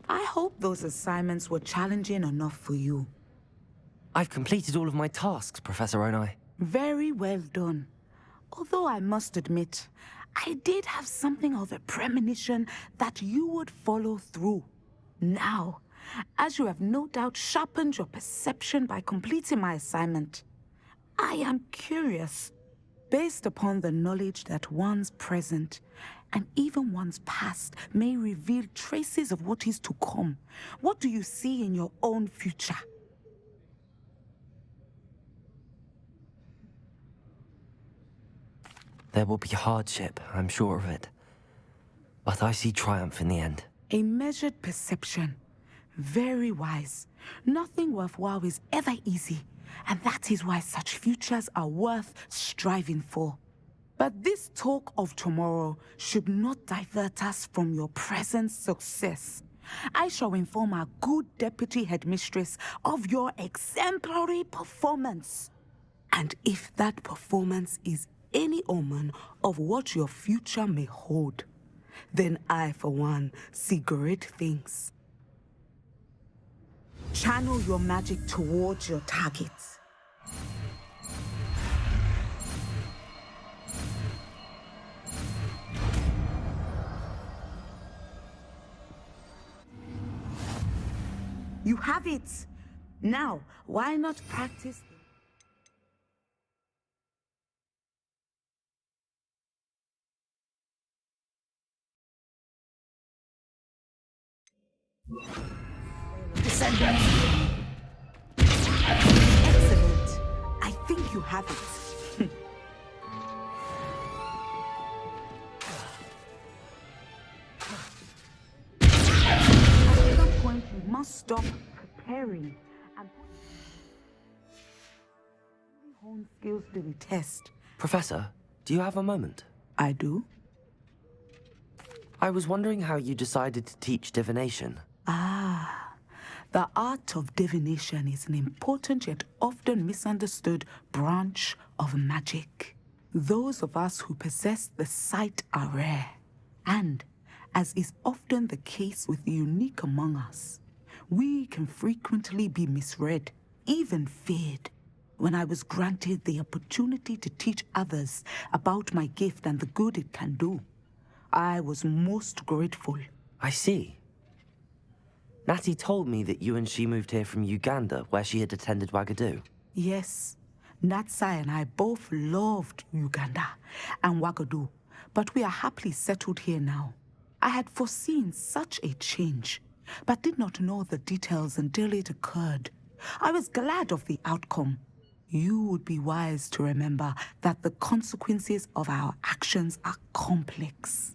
I hope those assignments were challenging enough for you.
I've completed all of my tasks, Professor Onai.
Very well done. Although I must admit, I did have something of a premonition that you would follow through. Now, as you have no doubt sharpened your perception by completing my assignment, I am curious. based upon the knowledge that one's present and even one's past may reveal traces of what is to come. What do you see in your own future?
There will be hardship, I'm sure of it. But I see triumph in the end.
A measured perception. Very wise. Nothing worthwhile is ever easy, and that is why such futures are worth striving for. But this talk of tomorrow should not divert us from your present success. I shall inform our good deputy headmistress of your exemplary performance. And if that performance is any omen of what your future may hold, then I, for one, see great things. Channel your magic towards your targets. You have it! Now, why not practice?
Descendants!
Excellent. I think you have it. At some point, you must stop preparing and hone skills to the test.
Professor, do you have a moment?
I do.
I was wondering how you decided to teach divination.
Ah, the art of divination is an important yet often misunderstood branch of magic. Those of us who possess the sight are rare, and, as is often the case with the unique among us, we can frequently be misread, even feared. When I was granted the opportunity to teach others about my gift and the good it can do, I was most grateful.
I see. Natty told me that you and she moved here from Uganda, where she had attended Wagadu.
Yes, Natsai and I both loved Uganda and Wagadu, but we are happily settled here now. I had foreseen such a change, but did not know the details until it occurred. I was glad of the outcome. You would be wise to remember that the consequences of our actions are complex.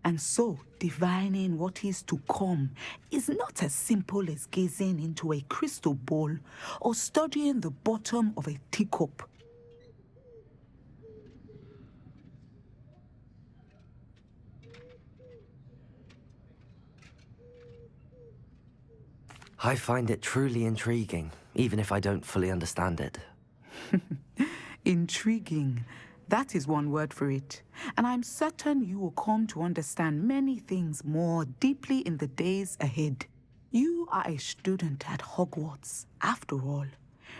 And so, divining what is to come is not as simple as gazing into a crystal ball or studying the bottom of a teacup.
I find it truly intriguing, even if I don't fully understand it.
Intriguing. That is one word for it. And I'm certain you will come to understand many things more deeply in the days ahead. You are a student at Hogwarts, after all.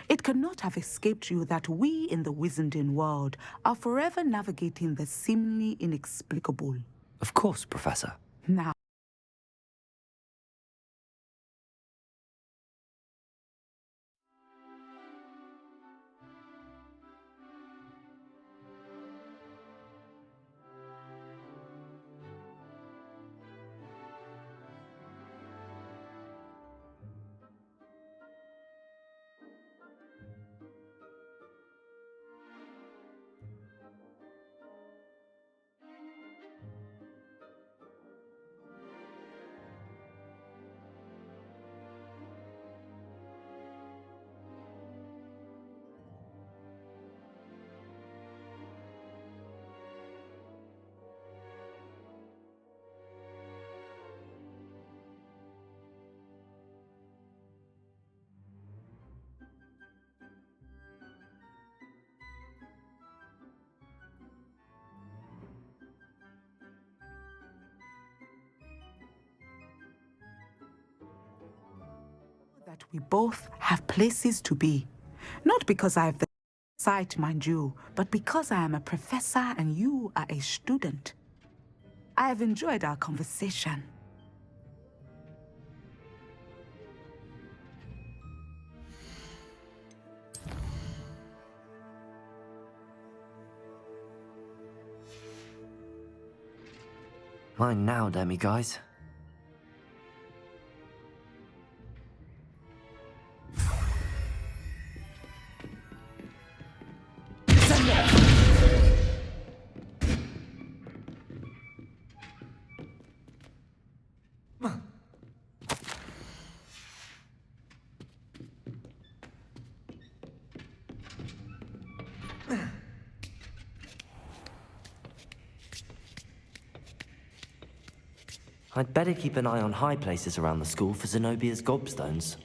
It cannot have escaped you that we in the Wizarding world are forever navigating the seemingly inexplicable.
Of course, Professor.
Now, that we both have places to be. Not because I have the sight, mind you, but because I am a professor and you are a student. I have enjoyed our conversation.
Mine now, Demi guys. I'd better keep an eye on high places around the school for Zenobia's gobstones.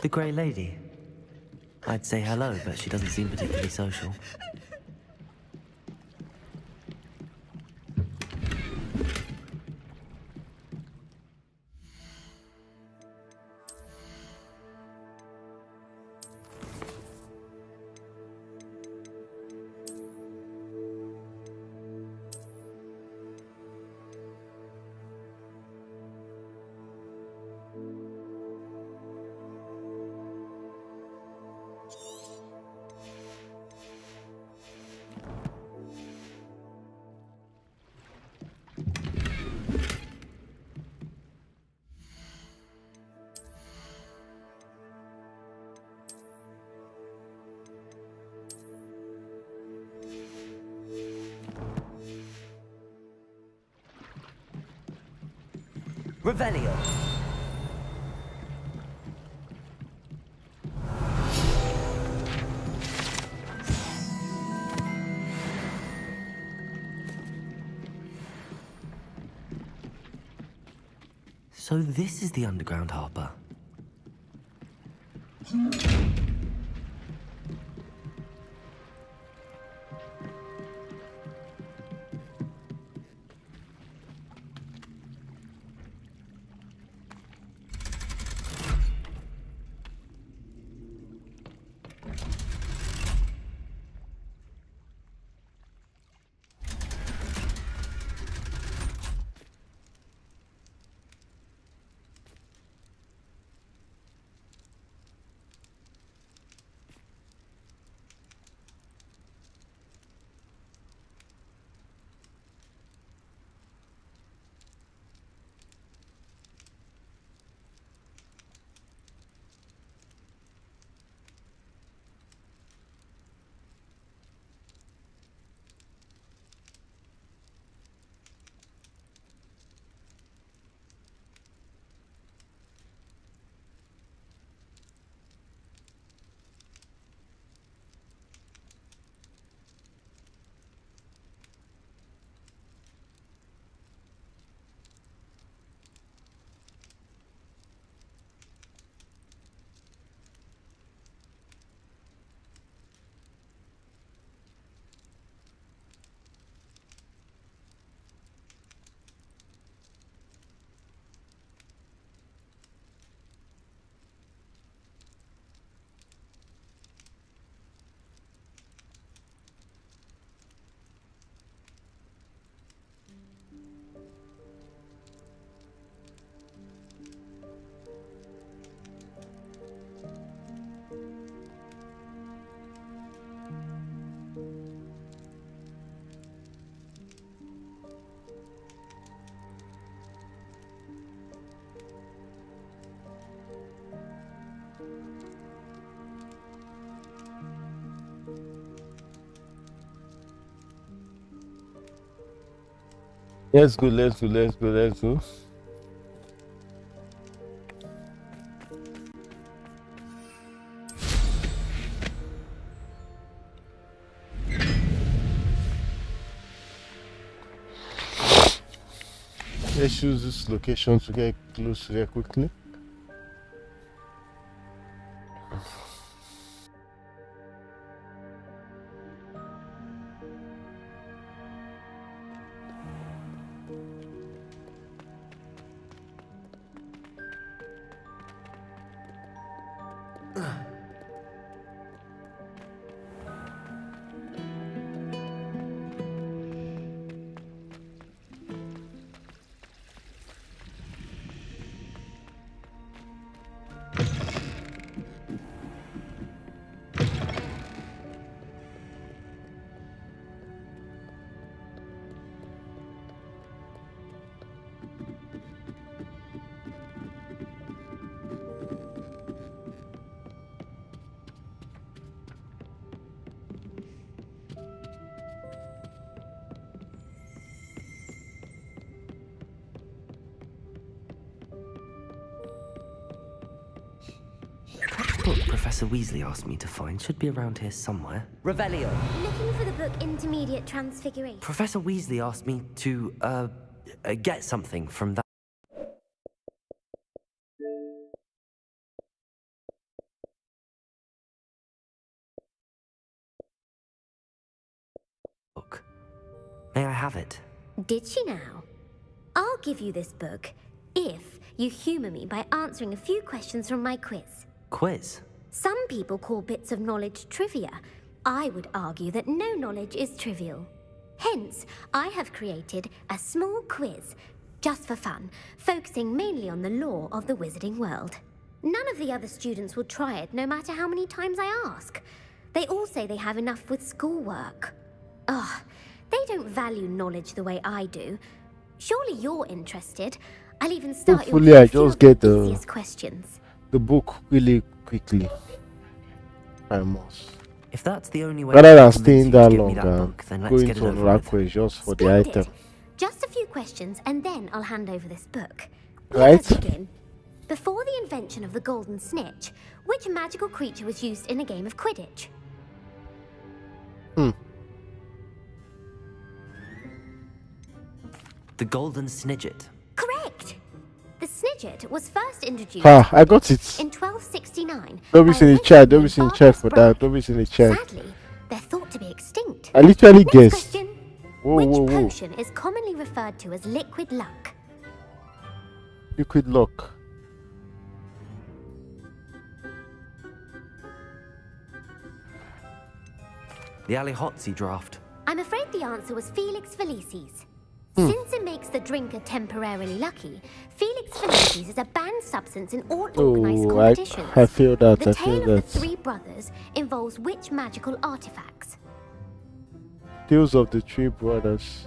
The Grey Lady. I'd say hello, but she doesn't seem particularly social. Revelio. So this is the underground harbor.
Let's go, let's go, let's go, let's go. Let's choose this location to get close to there quickly.
That book Professor Weasley asked me to find should be around here somewhere.
Revelio.
Looking for the book Intermediate Transfiguration.
Professor Weasley asked me to, get something from that book. May I have it?
Did she now? I'll give you this book if you humour me by answering a few questions from my quiz.
Quiz?
Some people call bits of knowledge trivia. I would argue that no knowledge is trivial. Hence, I have created a small quiz, just for fun, focusing mainly on the lore of the wizarding world. None of the other students will try it, no matter how many times I ask. They all say they have enough with schoolwork. Ugh, they don't value knowledge the way I do. Surely you're interested. I'll even start you
Hopefully
with
I
a few
just
of the
get the
easiest questions.
book really quickly. I must.
If that's the only way
Rather
to
than
convince
staying
you to
that
give me
long
that
and
book, then let's
going
get it
to
over
another
with.
quiz just for the
Splendid.
item.
Just a few questions, and then I'll hand over this book.
Right?
Let's begin. Before the invention of the golden snitch, which magical creature was used in a game of Quidditch?
The Golden Snidget.
Correct! The snidget was first introduced
Ah, I got it.
in 1269.
Don't be
by
in the
a
chat.
wizard
Don't be
named
in the chat for
Bartos
that. Don't be in the chat.
Sadly, they're thought to be extinct.
I literally
Next
guessed.
question.
Whoa,
Which
whoa, whoa.
potion is commonly referred to as liquid luck?
Liquid lock.
The Alihotzi draft.
I'm afraid the answer was Felix Felicis.
Hmm.
Since it makes the drinker temporarily lucky, Felix Felicis is a banned substance in all organized
Oh,
competitions.
I feel that.
The
I
tale
feel
of the
that.
three brothers involves which magical artifacts?
Tales of the Three Brothers.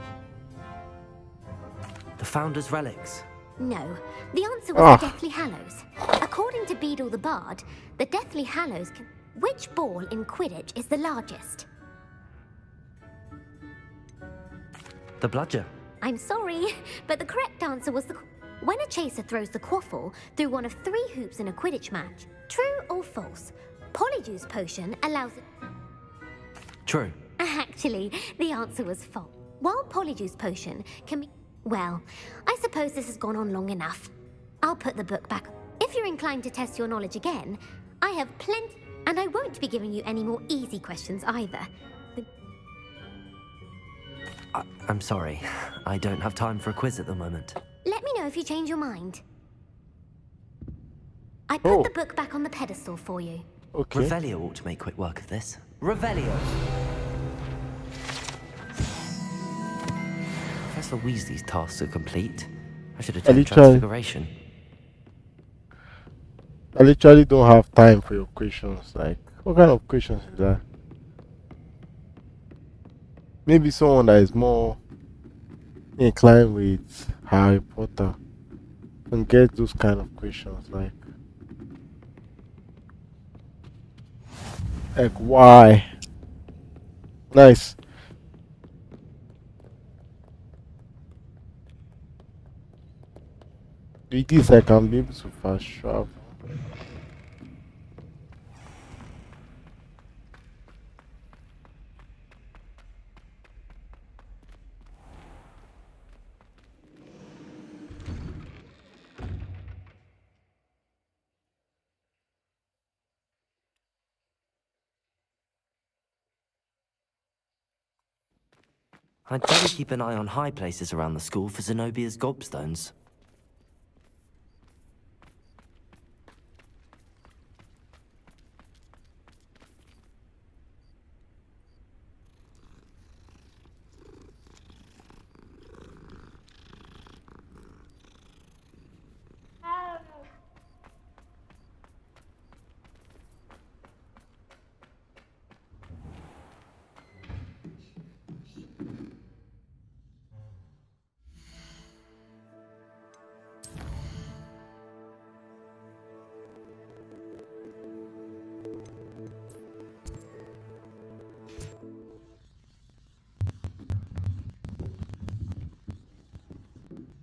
The Founder's Relics.
No, the answer was
Ah.
the Deathly Hallows. According to Beadle the Bard, the Deathly Hallows can... Which ball in Quidditch is the largest?
The Bludger.
I'm sorry, but the correct answer was the... When a chaser throws the quaffle through one of 3 hoops in a Quidditch match, true or false, Polyjuice Potion allows it...
True.
Actually, the answer was false. While Polyjuice Potion can be... Well, I suppose this has gone on long enough. I'll put the book back. If you're inclined to test your knowledge again, I have plenty... And I won't be giving you any more easy questions either.
I'm sorry. I don't have time for a quiz at the moment.
Let me know if you change your mind. I put
Oh.
the book back on the pedestal for you.
Okay.
Revelio ought to make quick work of this. Revelio. Professor Weasley's tasks are complete. I should attempt
literally-
Transfiguration.
I literally don't have time for your questions. Like, what kind of questions is that? Maybe someone that is more inclined with Harry Potter can get those kind of questions. Like why? Nice. With this, I can be able to fast travel.
I'd better keep an eye on high places around the school for Zenobia's gobstones.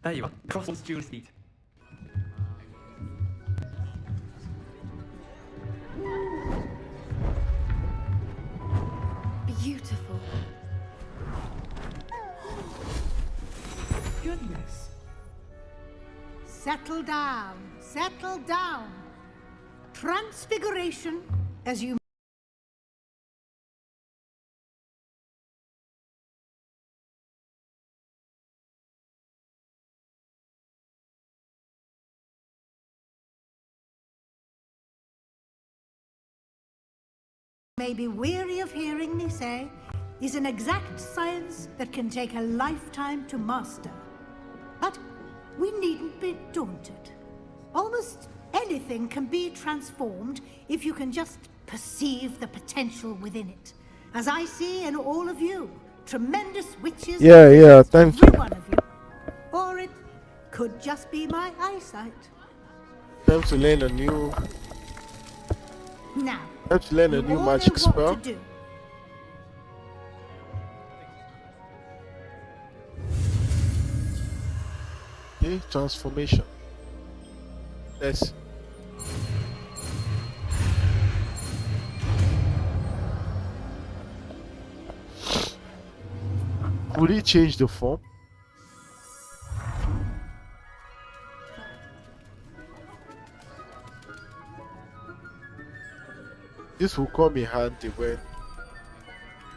There you are. Cross the student seat.
Beautiful.
Goodness. Settle down. Settle down. Transfiguration, as you may be weary of hearing me say, is an exact science that can take a lifetime to master. But we needn't be daunted. Almost anything can be transformed if you can just perceive the potential within it. As I see in all of you, tremendous witches.
Yeah, thank you.
Every one of you. Or it could just be my eyesight.
Time to learn a new.
Now,
Time to learn a
you
new
all
magic
know what
spell.
to do.
Okay, transformation. Let's. Would it change the form? This will come in handy when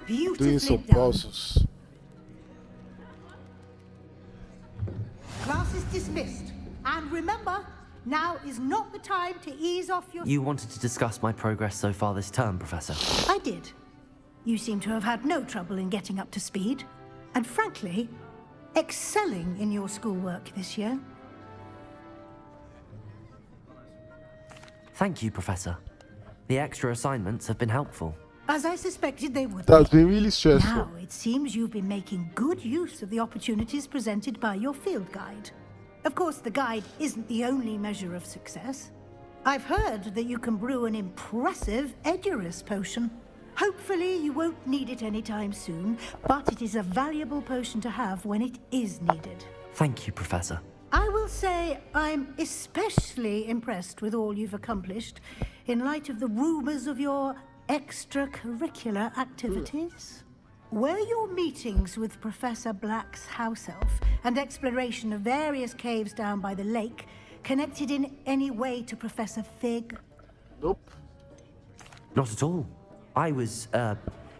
doing some puzzles.
Class is dismissed. And remember, now is not the time to ease off your...
You wanted to discuss my progress so far this term, Professor.
I did. You seem to have had no trouble in getting up to speed. And frankly, excelling in your schoolwork this year.
Thank you, Professor. The extra assignments have been helpful.
As I suspected they would.
That's been really stressful.
Now, it seems you've been making good use of the opportunities presented by your field guide. Of course, the guide isn't the only measure of success. I've heard that you can brew an impressive Edurus potion. Hopefully, you won't need it anytime soon, but it is a valuable potion to have when it is needed.
Thank you, Professor.
I will say I'm especially impressed with all you've accomplished in light of the rumors of your extracurricular activities. Were your meetings with Professor Black's house elf and exploration of various caves down by the lake connected in any way to Professor Fig?
Nope.
Not at all. I was,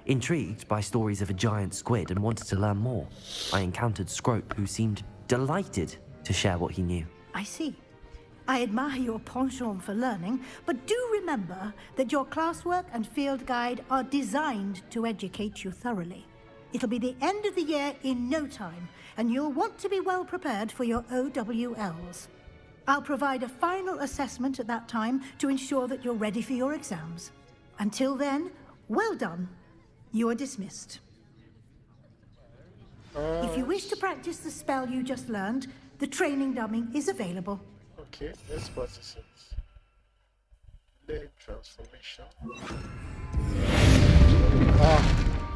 intrigued by stories of a giant squid and wanted to learn more. I encountered Scrope, who seemed delighted to share what he knew.
I see. I admire your penchant for learning, but do remember that your classwork and field guide are designed to educate you thoroughly. It'll be the end of the year in no time, and you'll want to be well prepared for your OWLs. I'll provide a final assessment at that time to ensure that you're ready for your exams. Until then, well done. You are dismissed. If you wish to practice the spell you just learned, the training dummy is available.
Okay, let's practice it. Learn transformation.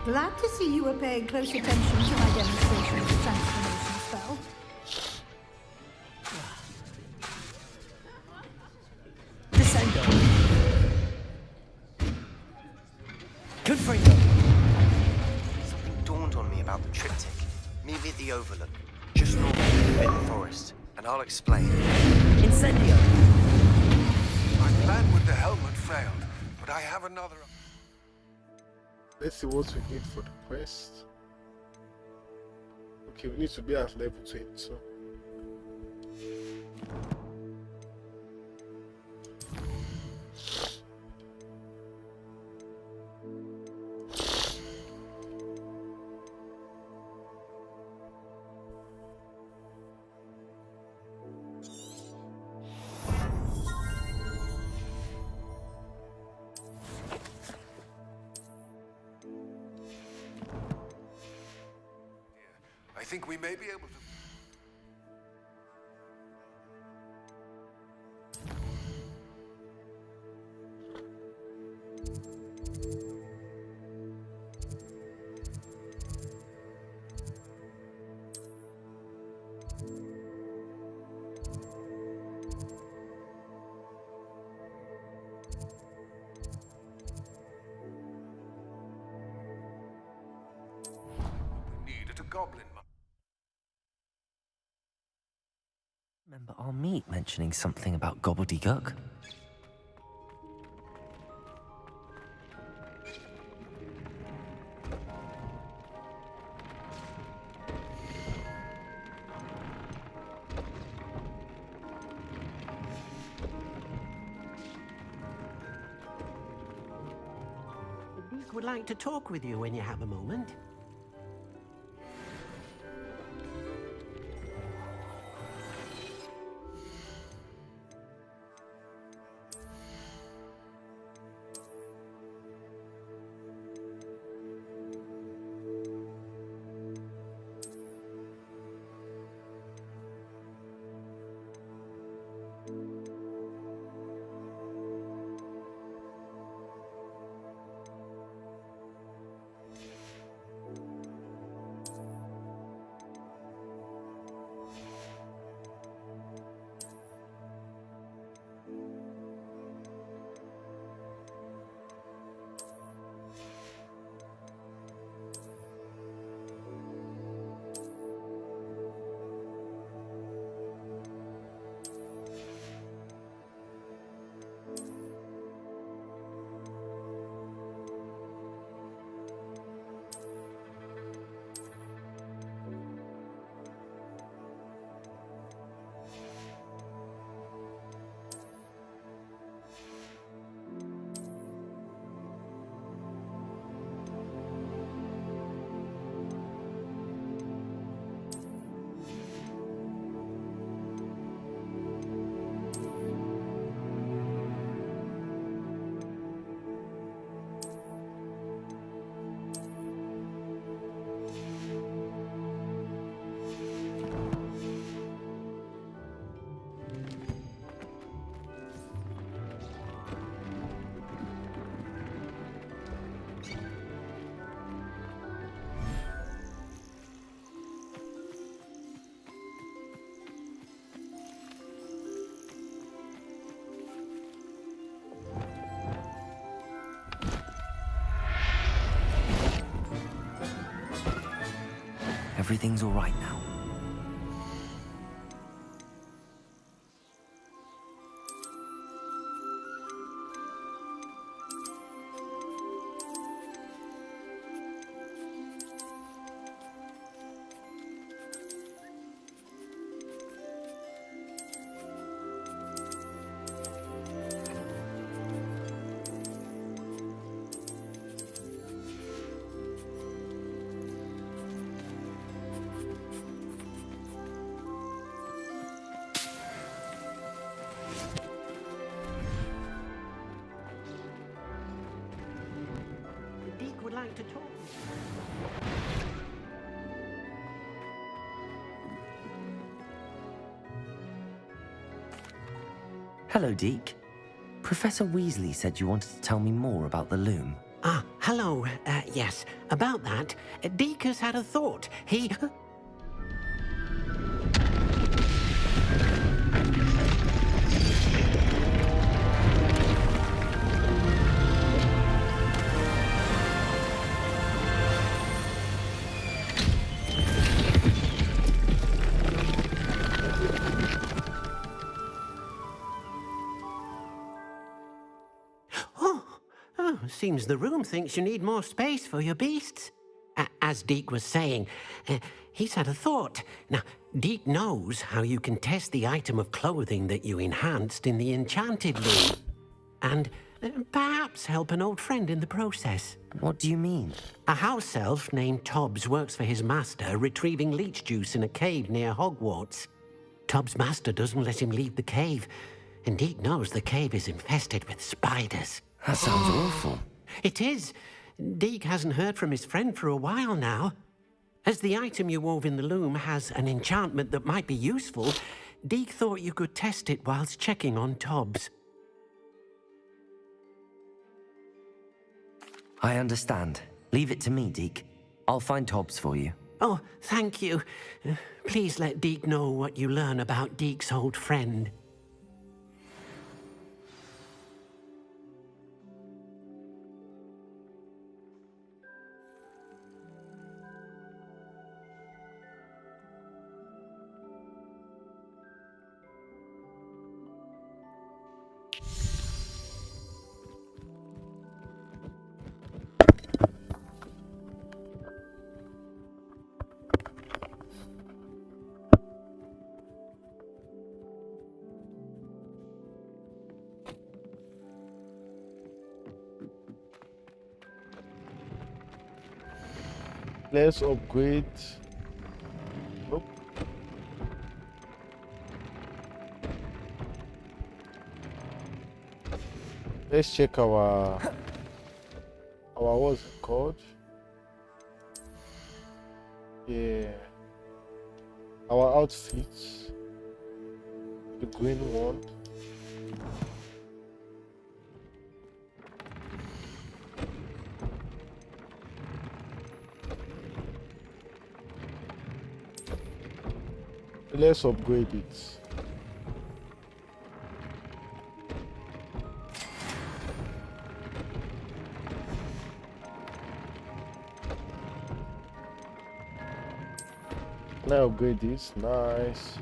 Glad to see you were paying close attention to my demonstration of the transformation spell.
near the Overlook, just north of the Forbidden Forest, and I'll explain.
Incendio!
My plan with the helmet failed, but I have another.
Let's see what we need for the quest. Okay, we need to be at level 22.
I think we may be able to. We needed a goblin.
Remember our meet mentioning something about gobbledygook?
The Duke would like to talk with you when you have a moment.
Everything's all right now.
The Duke would like to talk.
Hello, Deke. Professor Weasley said you wanted to tell me more about the loom.
Ah, hello. Yes, about that. Deke has had a thought. He... seems the room thinks you need more space for your beasts. As Deke was saying, he's had a thought. Now, Deke knows how you can test the item of clothing that you enhanced in the enchanted loom. And perhaps help an old friend in the process.
What do you mean?
A house elf named Tobbs works for his master, retrieving leech juice in a cave near Hogwarts. Tobbs' master doesn't let him leave the cave, and Deke knows the cave is infested with spiders.
That sounds awful.
It is. Deke hasn't heard from his friend for a while now. As the item you wove in the loom has an enchantment that might be useful, Deke thought you could test it whilst checking on Tobbs.
I understand. Leave it to me, Deke. I'll find Tobbs for you.
Oh, thank you. Please let Deke know what you learn about Deke's old friend.
Let's upgrade. Nope. Let's check our what's it called? Yeah. Our outfits. The green one. Let's upgrade it. Let's upgrade this. Nice.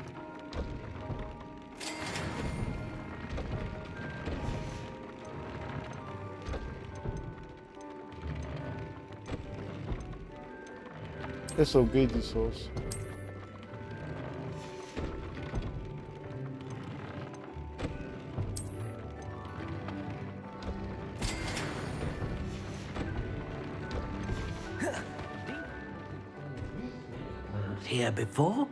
Let's upgrade this also.
Here before?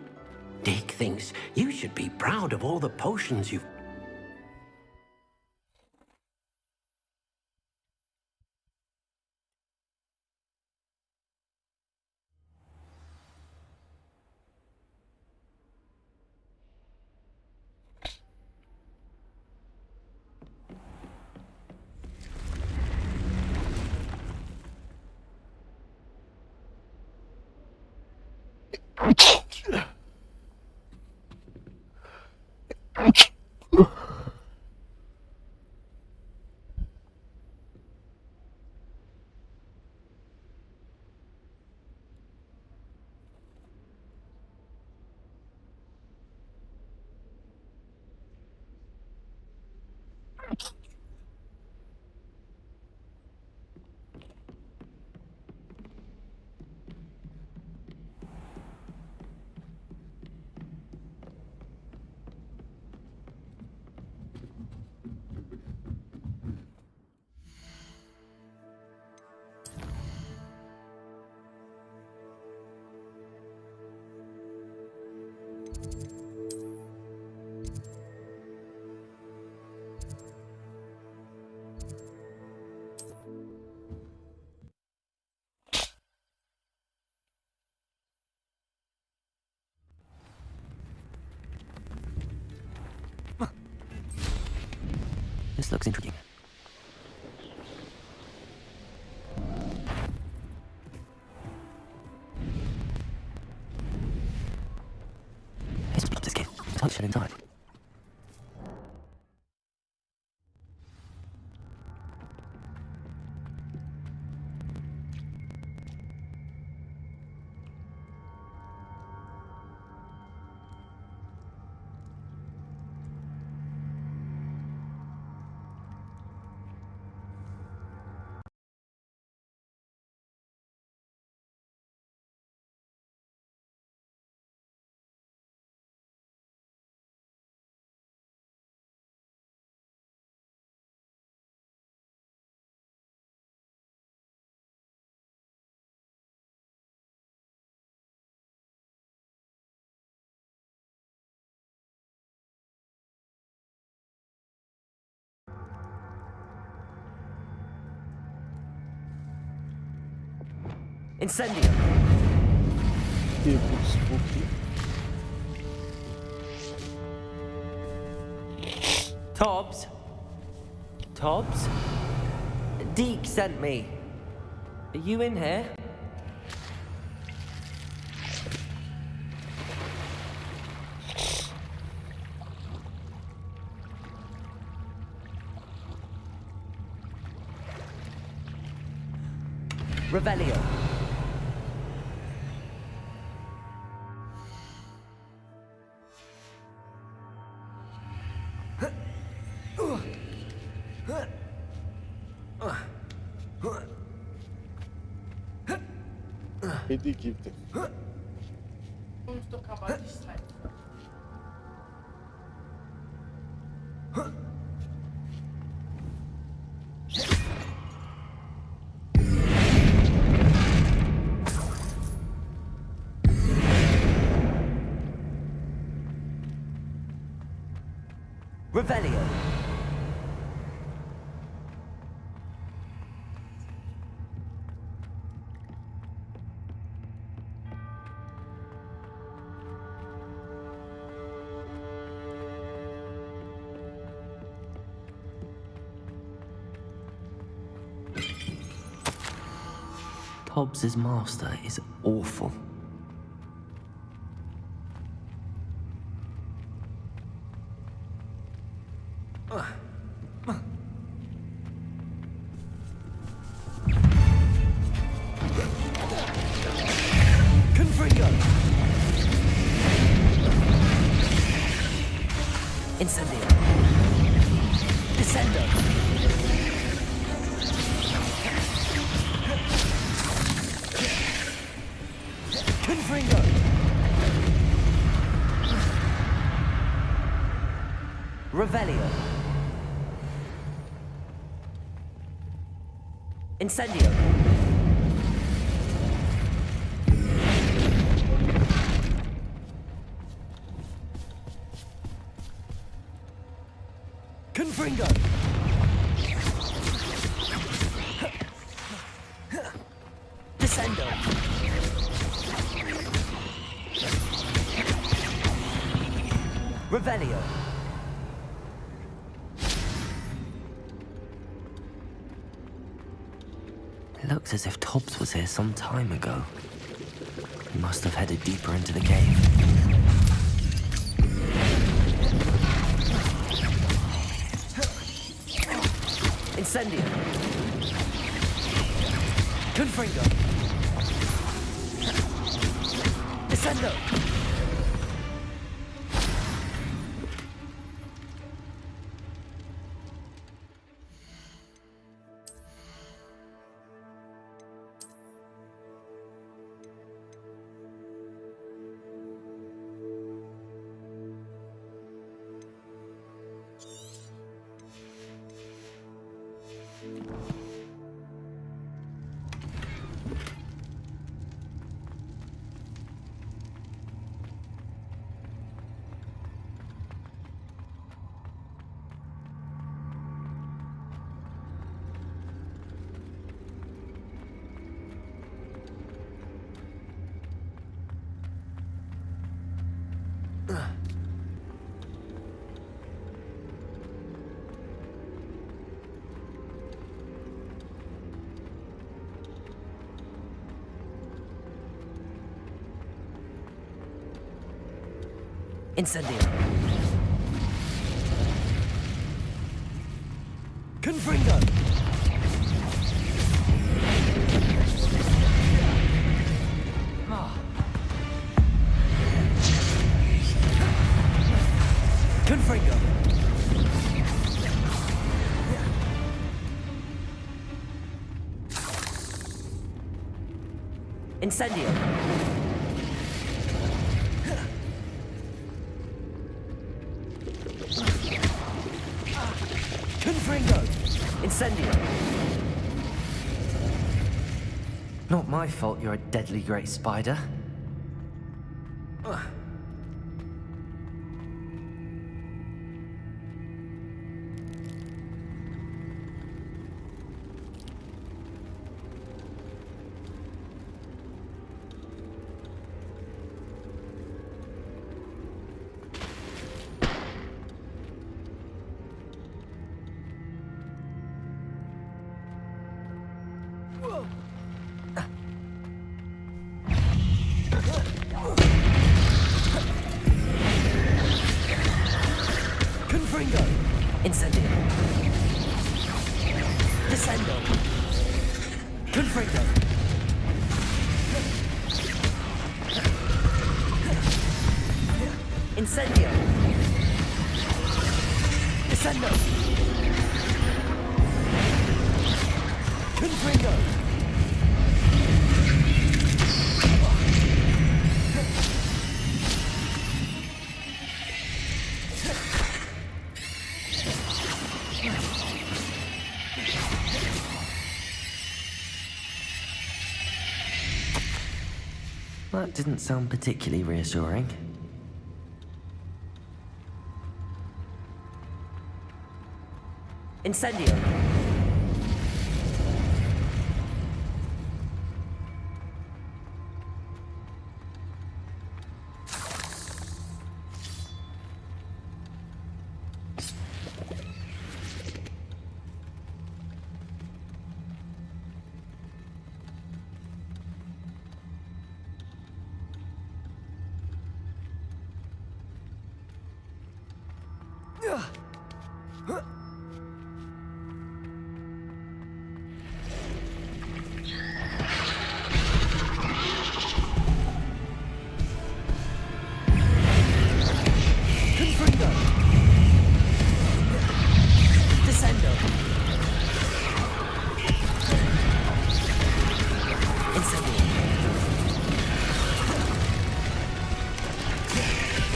Deke thinks you should be proud of all the potions you've...
This looks intriguing. This kid, touch it inside. Incendio.
It looks spooky.
Tobbs? Tobbs? Deke sent me. Are you in here? Revelio.
He did give them.
Vamos tocar about this time.
Revelio. Hobbs's master is awful. Confringo! Incendio! Descendo! Confringo! Revelio! Incendio! Confringo! Descendo! Revelio! It looks as if Tobbs was here some time ago. He must have headed deeper into the cave. Incendio! Confringo! Descendo! Incendio! Confringo! Confringo! Incendio! Confringo! Incendio! Not my fault you're a deadly great spider.
Incendio! Descendo! Confringo!
That didn't sound particularly reassuring.
Incendio! Confringo! Descendo! Incendio!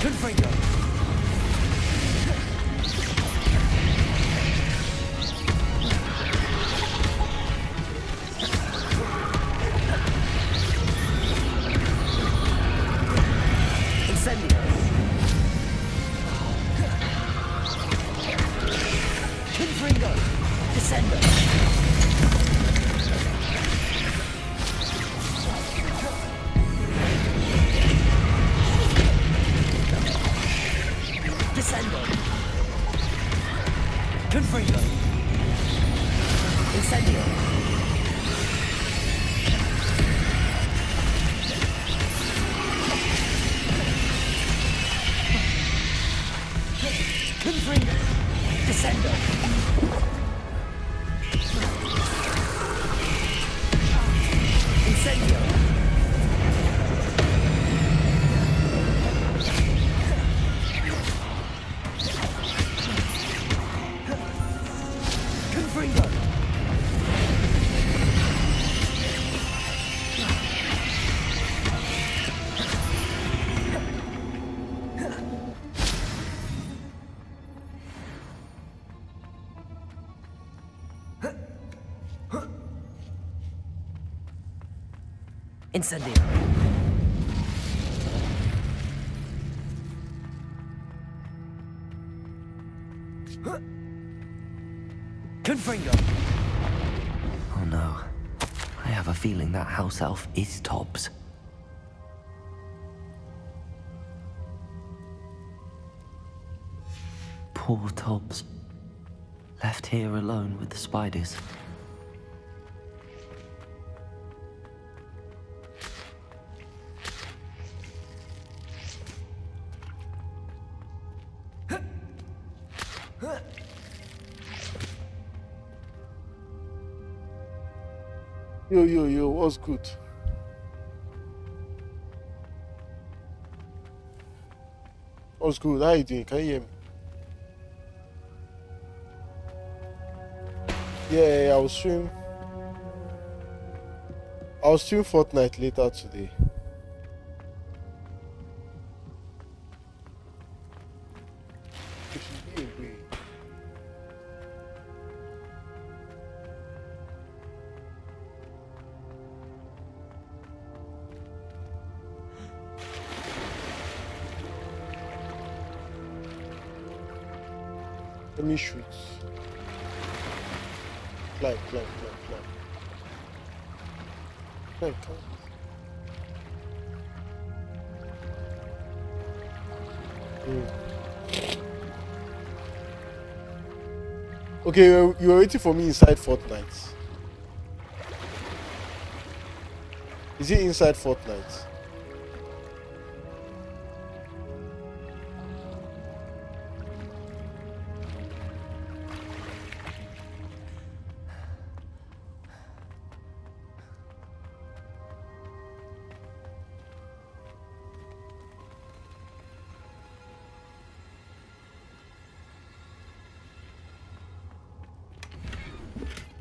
Confringo! Incendio! Confringo! Descendo! Descendo! Confringo! Incendio! Confringo! Descendo! Incendio! Confringo! Incendio! Confringo!
Oh no. I have a feeling that house elf is Tobbs. Poor Tobbs. Left here alone with the spiders.
Yo, what's good? What's good? How you doing? Can you hear me? Yeah, I'll stream Fortnite later today. It should be a way. Let me shoot. Climb. Climb. Okay, you were waiting for me inside Fortnite. Is it inside Fortnite?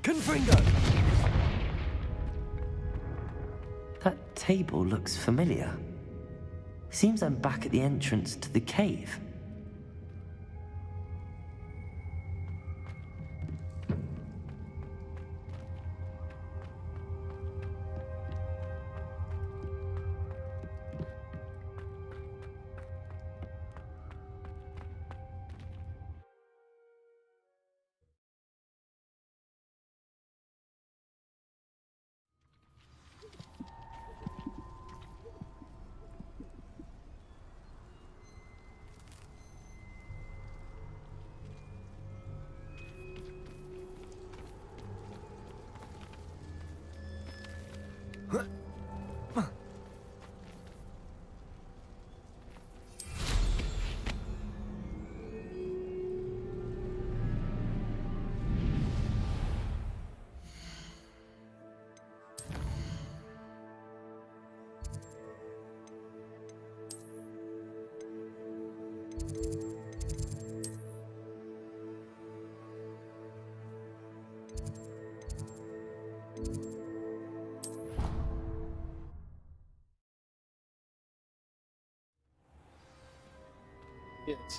Confringo! That table looks familiar. Seems I'm back at the entrance to the cave.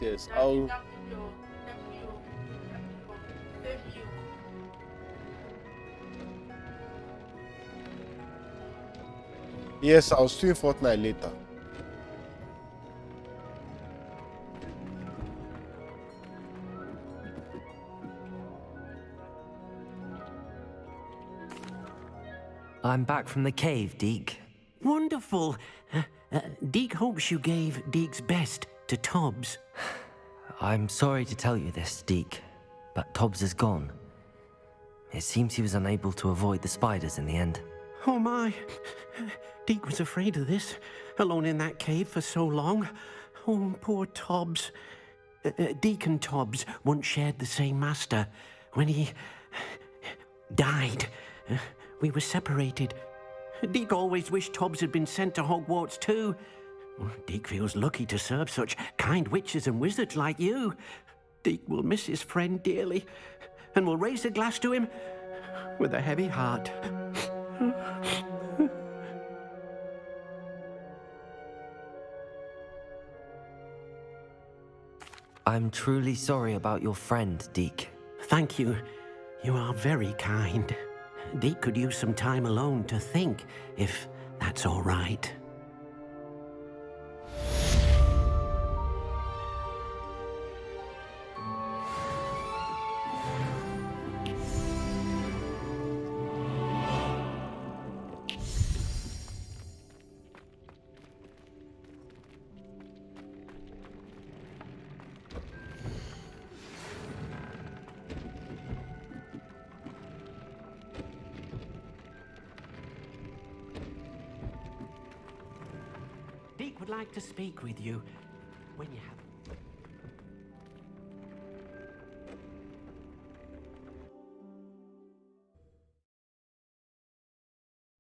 Yes. I'll. Yes, I'll stream Fortnite later.
I'm back from the cave, Deke.
Wonderful. Deke hopes you gave Deke's best to Tobbs.
I'm sorry to tell you this, Deke, but Tobbs is gone. It seems he was unable to avoid the spiders in the end.
Oh my. Deke was afraid of this, alone in that cave for so long. Oh, poor Tobbs. Deke and Tobbs once shared the same master. When he died, we were separated. Deke always wished Tobbs had been sent to Hogwarts too. Deke feels lucky to serve such kind witches and wizards like you. Deke will miss his friend dearly, and will raise a glass to him with a heavy heart.
I'm truly sorry about your friend, Deke.
Thank you. You are very kind. Deke could use some time alone to think, if that's all right. Deke would like to speak with you when you have...